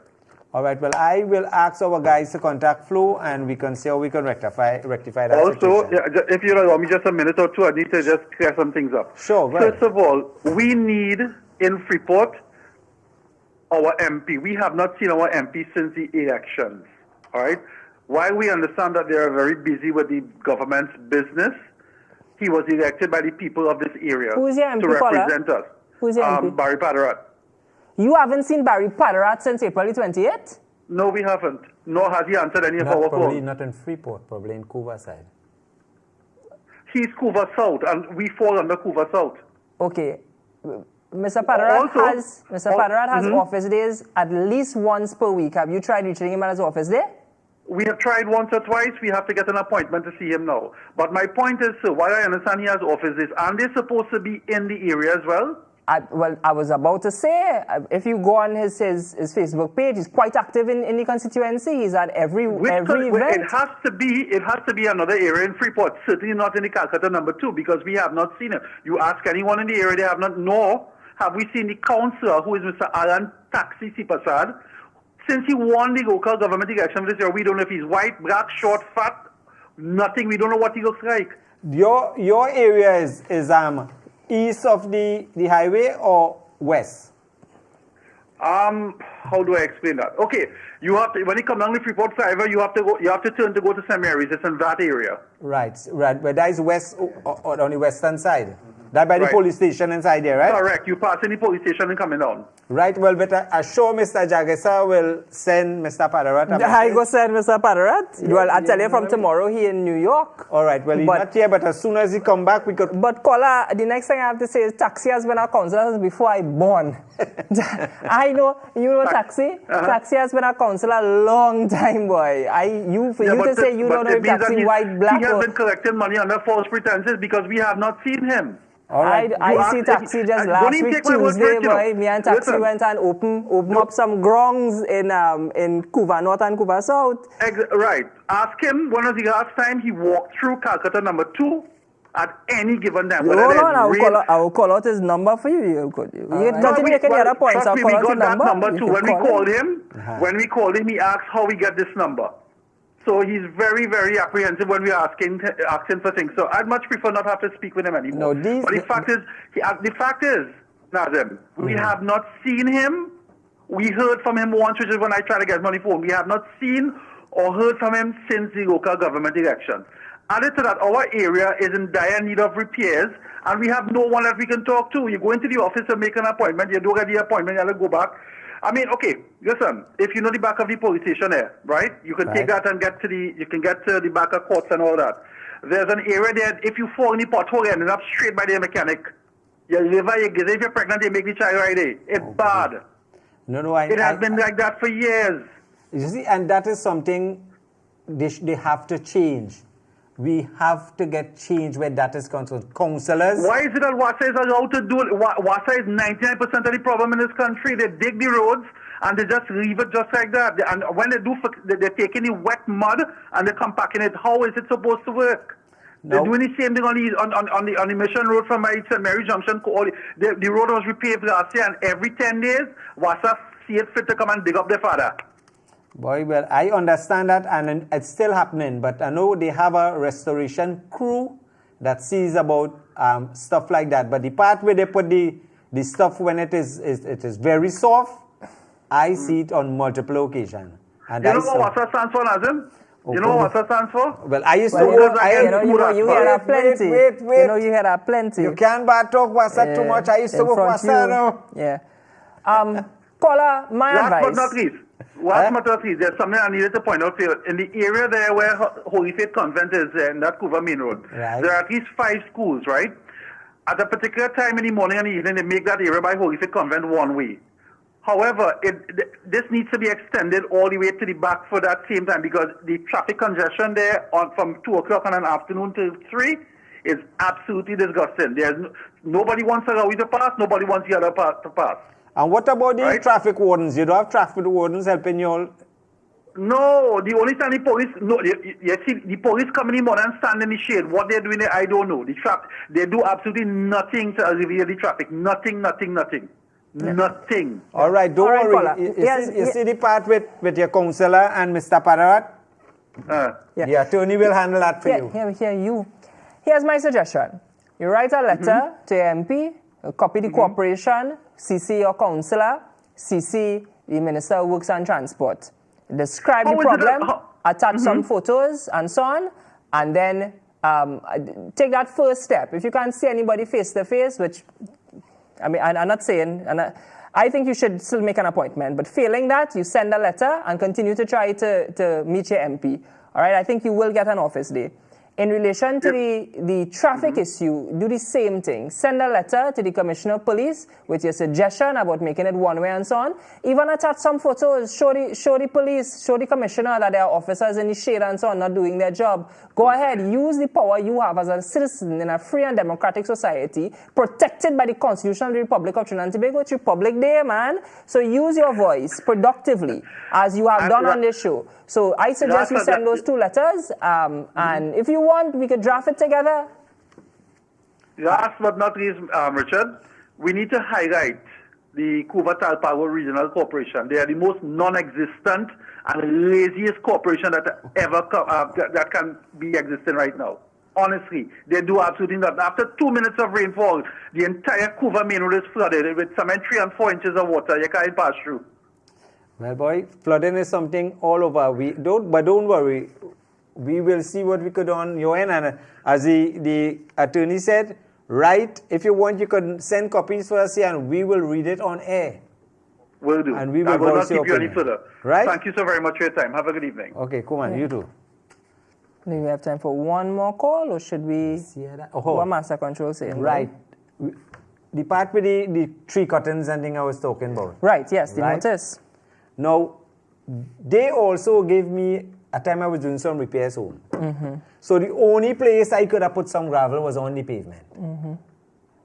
All right, well, I will ask our guys to contact Flow, and we can see how we can rectify that also, situation. if you allow me just a minute or two, I need to just clear some things up. Sure, First of all, we need in Freeport our MP. We have not seen our MP since the elections. All right? While we understand that they are very busy with the government's business, he was elected by the people of this area Who is your MP, to represent us. Who is your MP? Barry Padarat. You haven't seen Barry Padarat since April 28th? No, we haven't. Nor has he answered any of our calls. Probably not in Freeport, probably in Couva side. He's Couva South, and we fall under Couva South. Okay. Mr. Padarat has office days at least once per week. Have you tried reaching him at his office day? We have tried once or twice. We have to get an appointment to see him now. But my point is, sir, while I understand he has office days, and they're supposed to be in the area as well? I was about to say, if you go on his Facebook page, he's quite active in the constituency. He's at every event. It has to be another area in Freeport, certainly not in the Calcutta number 2, because we have not seen it. You ask anyone in the area, they have not, nor have we seen the councillor, who is Mr. Alan Taxi Sipasad. Since he won the local government election this year, we don't know if he's white, black, short, fat, nothing. We don't know what he looks like. Your area is east of the highway or west? How do I explain that? Okay, you have to, when you come down the Freeport Flyover, you have to turn to go to St. Mary's. It's in that area. Right. But that is west or on the western side. That by the police station inside there, right? Correct. You pass in the police station and coming down. Right. Well, but I'm sure Mr. Jagesa will send Mr. Padarat. I go send Mr. Padarat. Well, I tell you from tomorrow he in New York. All right. Well, he's not here, but as soon as he come back, we could. But Kola, the next thing I have to say is Taxi has been our counselor before I born. I know, you know Taxi. Taxi has been our counselor a long time, boy. You to say you don't know if Taxi white, black. He has been collecting money under false pretenses because we have not seen him. All right. I see Taxi just last week Tuesday, boy. Me and Taxi went and open up some grongs in Cuba North and Cuba South. Right. Ask him when was the last time he walked through Calcutta number 2 at any given time. Hold on, I will call out his number for you. You continue making the other points. I'll call out his number. Number 2. When we called him, he asked how we get this number. So he's very, very apprehensive when we ask him for things. So I'd much prefer not have to speak with him anymore. But the fact is, Nazim, we have not seen him. We heard from him once, which is when I tried to get money for him. We have not seen or heard from him since the local government election. Added to that, our area is in dire need of repairs, and we have no one that we can talk to. You go into the office and make an appointment. You don't get the appointment, you have to go back. I mean, okay, listen, if you know the back of the police station there, right? You can take that and get to the back of courts and all that. There's an area there, if you fall in the pothole, you end up straight by the mechanic. You live or you get, if you're pregnant, they make the child right there. It's bad. It has been like that for years. You see, and that is something they have to change. We have to get change where that is concerned. Counselors. Why is it that WASA is allowed to do it? WASA is 99% of the problem in this country. They dig the roads and they just leave it just like that. And when they do, they're taking the wet mud and they're compacting it. How is it supposed to work? They're doing the same thing on the Mission Road from St. Mary Junction. The road was repaved last year, and every 10 days, WASA see it fit to come and dig up their father. Boy, well, I understand that, and it's still happening. But I know they have a restoration crew that sees about stuff like that. But the part where they put the stuff when it is very soft, I see it on multiple occasions. And you know what WASA stands for, Nazim? You know what WASA stands for? Well, I used to work. You hear that plenty. Wait. You know, you hear that plenty. You can't talk WASA too much. I used to work WASA now. Yeah. Caller, my advice. Last but not least. There's something I needed to point out to you. In the area there where Holy Faith Convent is, in that Cuba Main Road, there are at least 5 schools, right? At a particular time in the morning and the evening, they make that area by Holy Faith Convent one way. However, this needs to be extended all the way to the back for that same time, because the traffic congestion there from 2 o'clock in the afternoon to 3 is absolutely disgusting. Nobody wants to allow you to pass, nobody wants the other to pass. And what about the traffic wardens? You don't have traffic wardens helping you all? No, the only time the police, you see, the police come in the morning and stand in the shade. What they're doing there, I don't know. They do absolutely nothing to alleviate the traffic. Nothing. Yeah. Nothing. All right, don't worry. You see the part with your counselor and Mr. Padarat? The attorney will handle that for you. Here's my suggestion. You write a letter to your MP, copy the corporation, CC your councillor, CC the Minister of Works and Transport. Describe the problem, attach some photos and so on, and then take that first step. If you can't see anybody face to face, which, I mean, I'm not saying, I think you should still make an appointment, but failing that, you send a letter and continue to try to meet your MP. All right, I think you will get an office day. In relation to the traffic issue, do the same thing. Send a letter to the Commissioner of Police with your suggestion about making it one way and so on. Even attach some photos, show the police, show the Commissioner that there are officers in the shade and so on not doing their job. Go ahead, use the power you have as a citizen in a free and democratic society, protected by the Constitution of the Republic of Trinidad and Tobago. It's Republic Day, man. So use your voice productively, as you have done on this show. So I suggest you send those 2 letters, and if you want, we could draft it together. Last but not least, Richard, we need to highlight the Cuba Talpago Regional Corporation. They are the most non-existent and laziest corporation that ever that can be existing right now. Honestly, they do absolutely nothing. After 2 minutes of rainfall, the entire Couva main road is flooded with cement 3 and 4 inches of water. You can't pass through. Well, boy, flooding is something all over. But don't worry. We will see what we could do on your end. And as the attorney said, right, if you want, you can send copies for us here and we will read it on air. Will do. And we will I will not voice your keep you any opinion. further. Right? Thank you so very much for your time. Have a good evening. Okay, come on, you too. Do we have time for one more call, or should we? What Master Control saying? Right. The part with the tree cuttings and thing I was talking about. Right, yes, the notice. Now, they also gave me a time I was doing some repairs home. Mm-hmm. So the only place I could have put some gravel was on the pavement. Mm-hmm.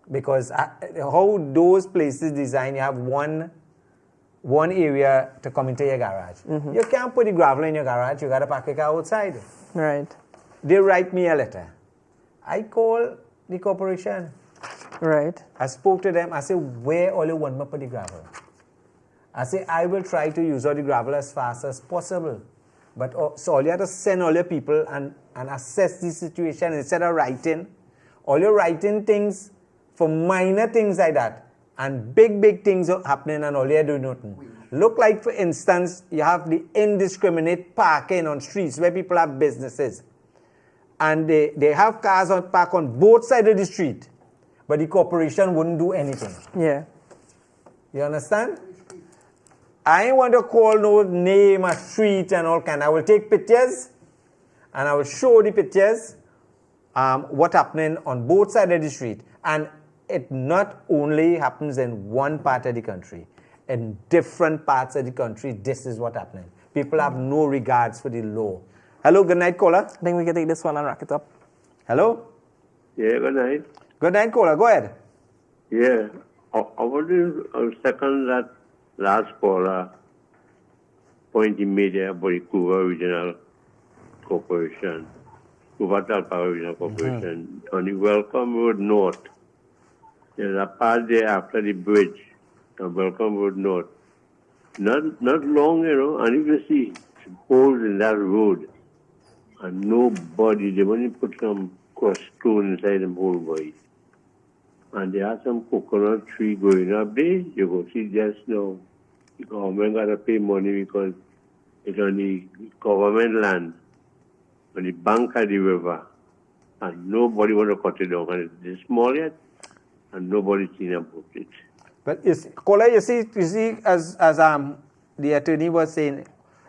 Because how those places design, you have one area to come into your garage. Mm-hmm. You can't put the gravel in your garage, you got to park it outside. Right. They write me a letter. I call the corporation. Right. I spoke to them. I said, where all you want me to put the gravel? I say, I will try to use all the gravel as fast as possible. But so all you have to send all your people and assess the situation instead of writing. All you're writing things for minor things like that. And big things are happening and all you do nothing. Look like, for instance, you have the indiscriminate parking on streets where people have businesses. And they have cars parked on both sides of the street. But the corporation wouldn't do anything. Yeah. You understand? I ain't want to call no name, a street and all kind. I will take pictures and I will show the pictures what happening on both sides of the street. And it not only happens in one part of the country. In different parts of the country, this is what happening. People have no regards for the law. Hello, good night, caller. I think we can take this one and wrap it up. Hello? Yeah, good night. Good night, caller. Go ahead. Yeah, I want to second that last caller point he made there about the Couva Regional Corporation, Couva Talpa Regional Corporation. On the Welcome Road North, there's a part there after the bridge on Welcome Road North. Not long, and you can see holes in that road. And nobody, they only put some crushed stone inside them whole boys. And there are some coconut tree going up there. You go see just now. The government got to pay money because it's on the government land, on the bank of the river. And nobody want to cut it down. And it's this small yet, and nobody's seen about it. But caller, you see, as the attorney was saying,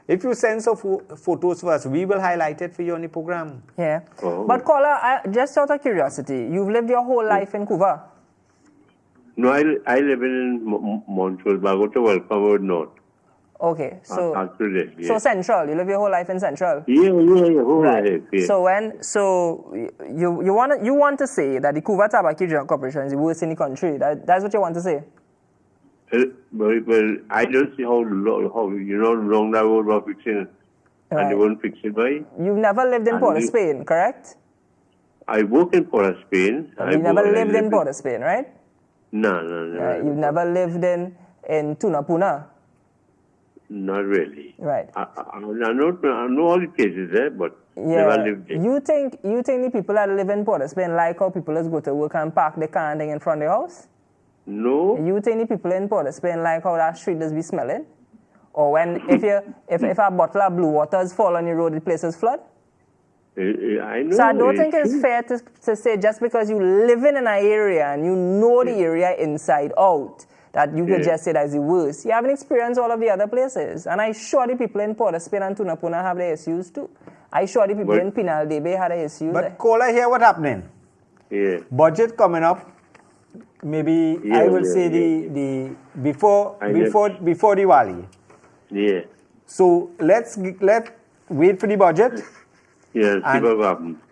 if you send some photos for us, we will highlight it for you on the program. Yeah. But caller, just out of curiosity, you've lived your whole life in Couva? No, I live in Montreal, but I go to Welcome Road North. Okay, so After this, yeah. so Central, you live your whole life in Central? Yeah, whole life, yeah. So you want to say that the Couva Tobacco Regional Corporation is the worst in the country? That's what you want to say? Well, I don't see how long that road was fixing, and they won't fix it by. You've never lived in Port of Spain, correct? I work in Port of Spain. You never lived in Port of Spain, right? No. You've never lived in Tunapuna? Not really. Right. I know all the places there, but never lived there. You think the people that live in Port of Spain like how people just go to work and park the car and thing in front of their house? No. You think the people in Port of Spain like how that street does be smelling? Or when if a bottle of blue waters fall on your road, the place is flood? I know. So I don't think it's fair to say just because you live in an area and you know the area inside out, that you could just say that's the worst. You haven't experienced all of the other places. And I sure the people in Port of Spain and Tunapuna have their issues too. I sure the people in Pinal Debe had their issues. But caller, hear what happening. Yeah. Budget coming up. Maybe I will say the before Diwali. Yeah. So let's wait for the budget. Yes,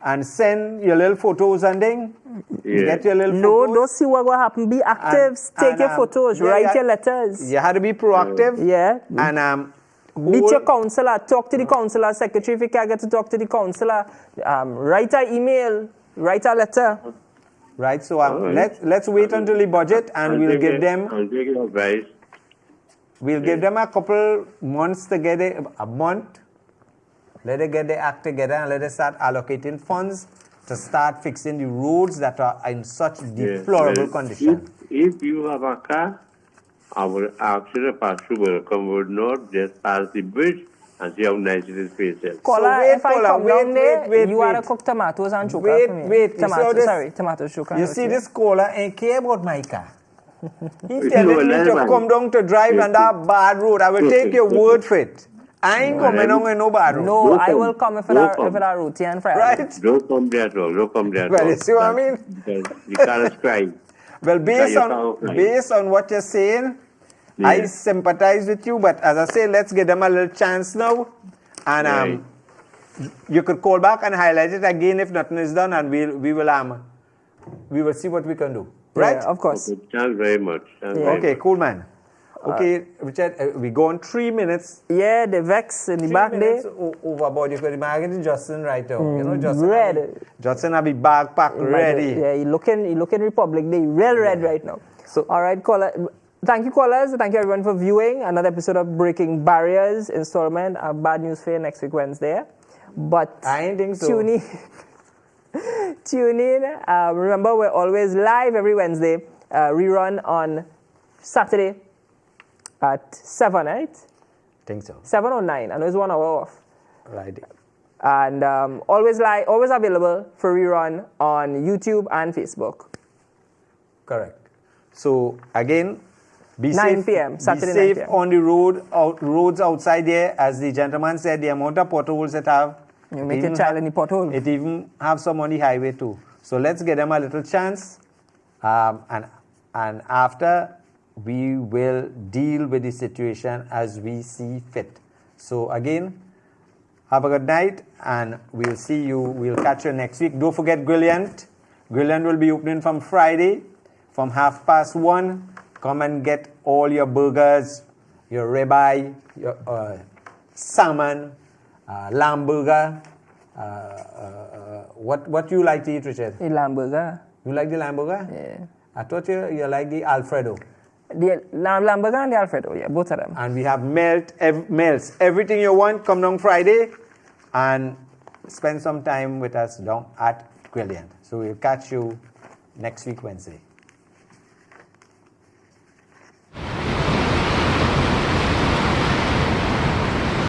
and send your little photos and thing. Yeah. Get your little photos. No, don't see what will happen. Be active. Take your photos. Write your letters. You had to be proactive. Yeah. And meet your counselor. Talk to the counselor. Secretary, if you can't get to talk to the counselor, write an email. Write a letter. Right. So let's wait until the budget, and we'll give them. I'll take your advice. We'll give them a couple months to get a month. Let them get the act together and let us start allocating funds to start fixing the roads that are in such deplorable condition. If you have a car, I will ask you to pass through Welcome Road North, just pass the bridge and see how nice it is for yourself. If I come down there, you are to cook tomatoes and choker for me. Tomatoes, choker. You see this caller ain't care about my car. He telling me to come down to drive on that bad road. I will take your word for it. I ain't coming on with no bad road. No, I will come if it are routine and Friday. Right? Don't come there at all. Don't come there at all. Well, you see what I mean? You can't cry. Well, based on what you're saying, I sympathize with you. But as I say, let's give them a little chance now. And you could call back and highlight it again if nothing is done, and we will see what we can do. Right? Yeah, of course. Okay, thanks very much. Okay, cool, man. Okay, Richard, we go on 3 minutes. Yeah, the vex in the back there. 3 minutes overboard. You could imagine Justin right now. You know, Justin. Red. Justin have his bag packed ready. Yeah, he looking Republic Day, real red right now. So, all right, caller. Thank you, callers. Thank you, everyone, for viewing another episode of Breaking Barriers installment. Bad news for you next week, Wednesday. But I ain't think so. Tune in. Remember, we're always live every Wednesday. Rerun on Saturday at 7, right? I think so. 7 or 9. I know it's 1 hour off. Right. And always live, always available for rerun on YouTube and Facebook. Correct. So again, be 9 safe. p.m. Saturday, be 9 safe p.m. on the roads outside there. As the gentleman said, the amount of potholes that have. You make a child in the pothole. It even have some on the highway too. So let's give them a little chance. And after, we will deal with the situation as we see fit. So again, have a good night, and we'll see you. We'll catch you next week. Don't forget Brilliant. Brilliant will be opening from Friday from 1:30. Come and get all your burgers, your ribeye, your salmon, lamb burger. What you like to eat, Richard? The lamb burger. You like the lamb burger? Yeah. I thought you like the Alfredo. The lamb burger and the Alfredo, yeah, both of them. And we have meals. Everything you want, come down Friday and spend some time with us down at Brilliant. So we'll catch you next week, Wednesday.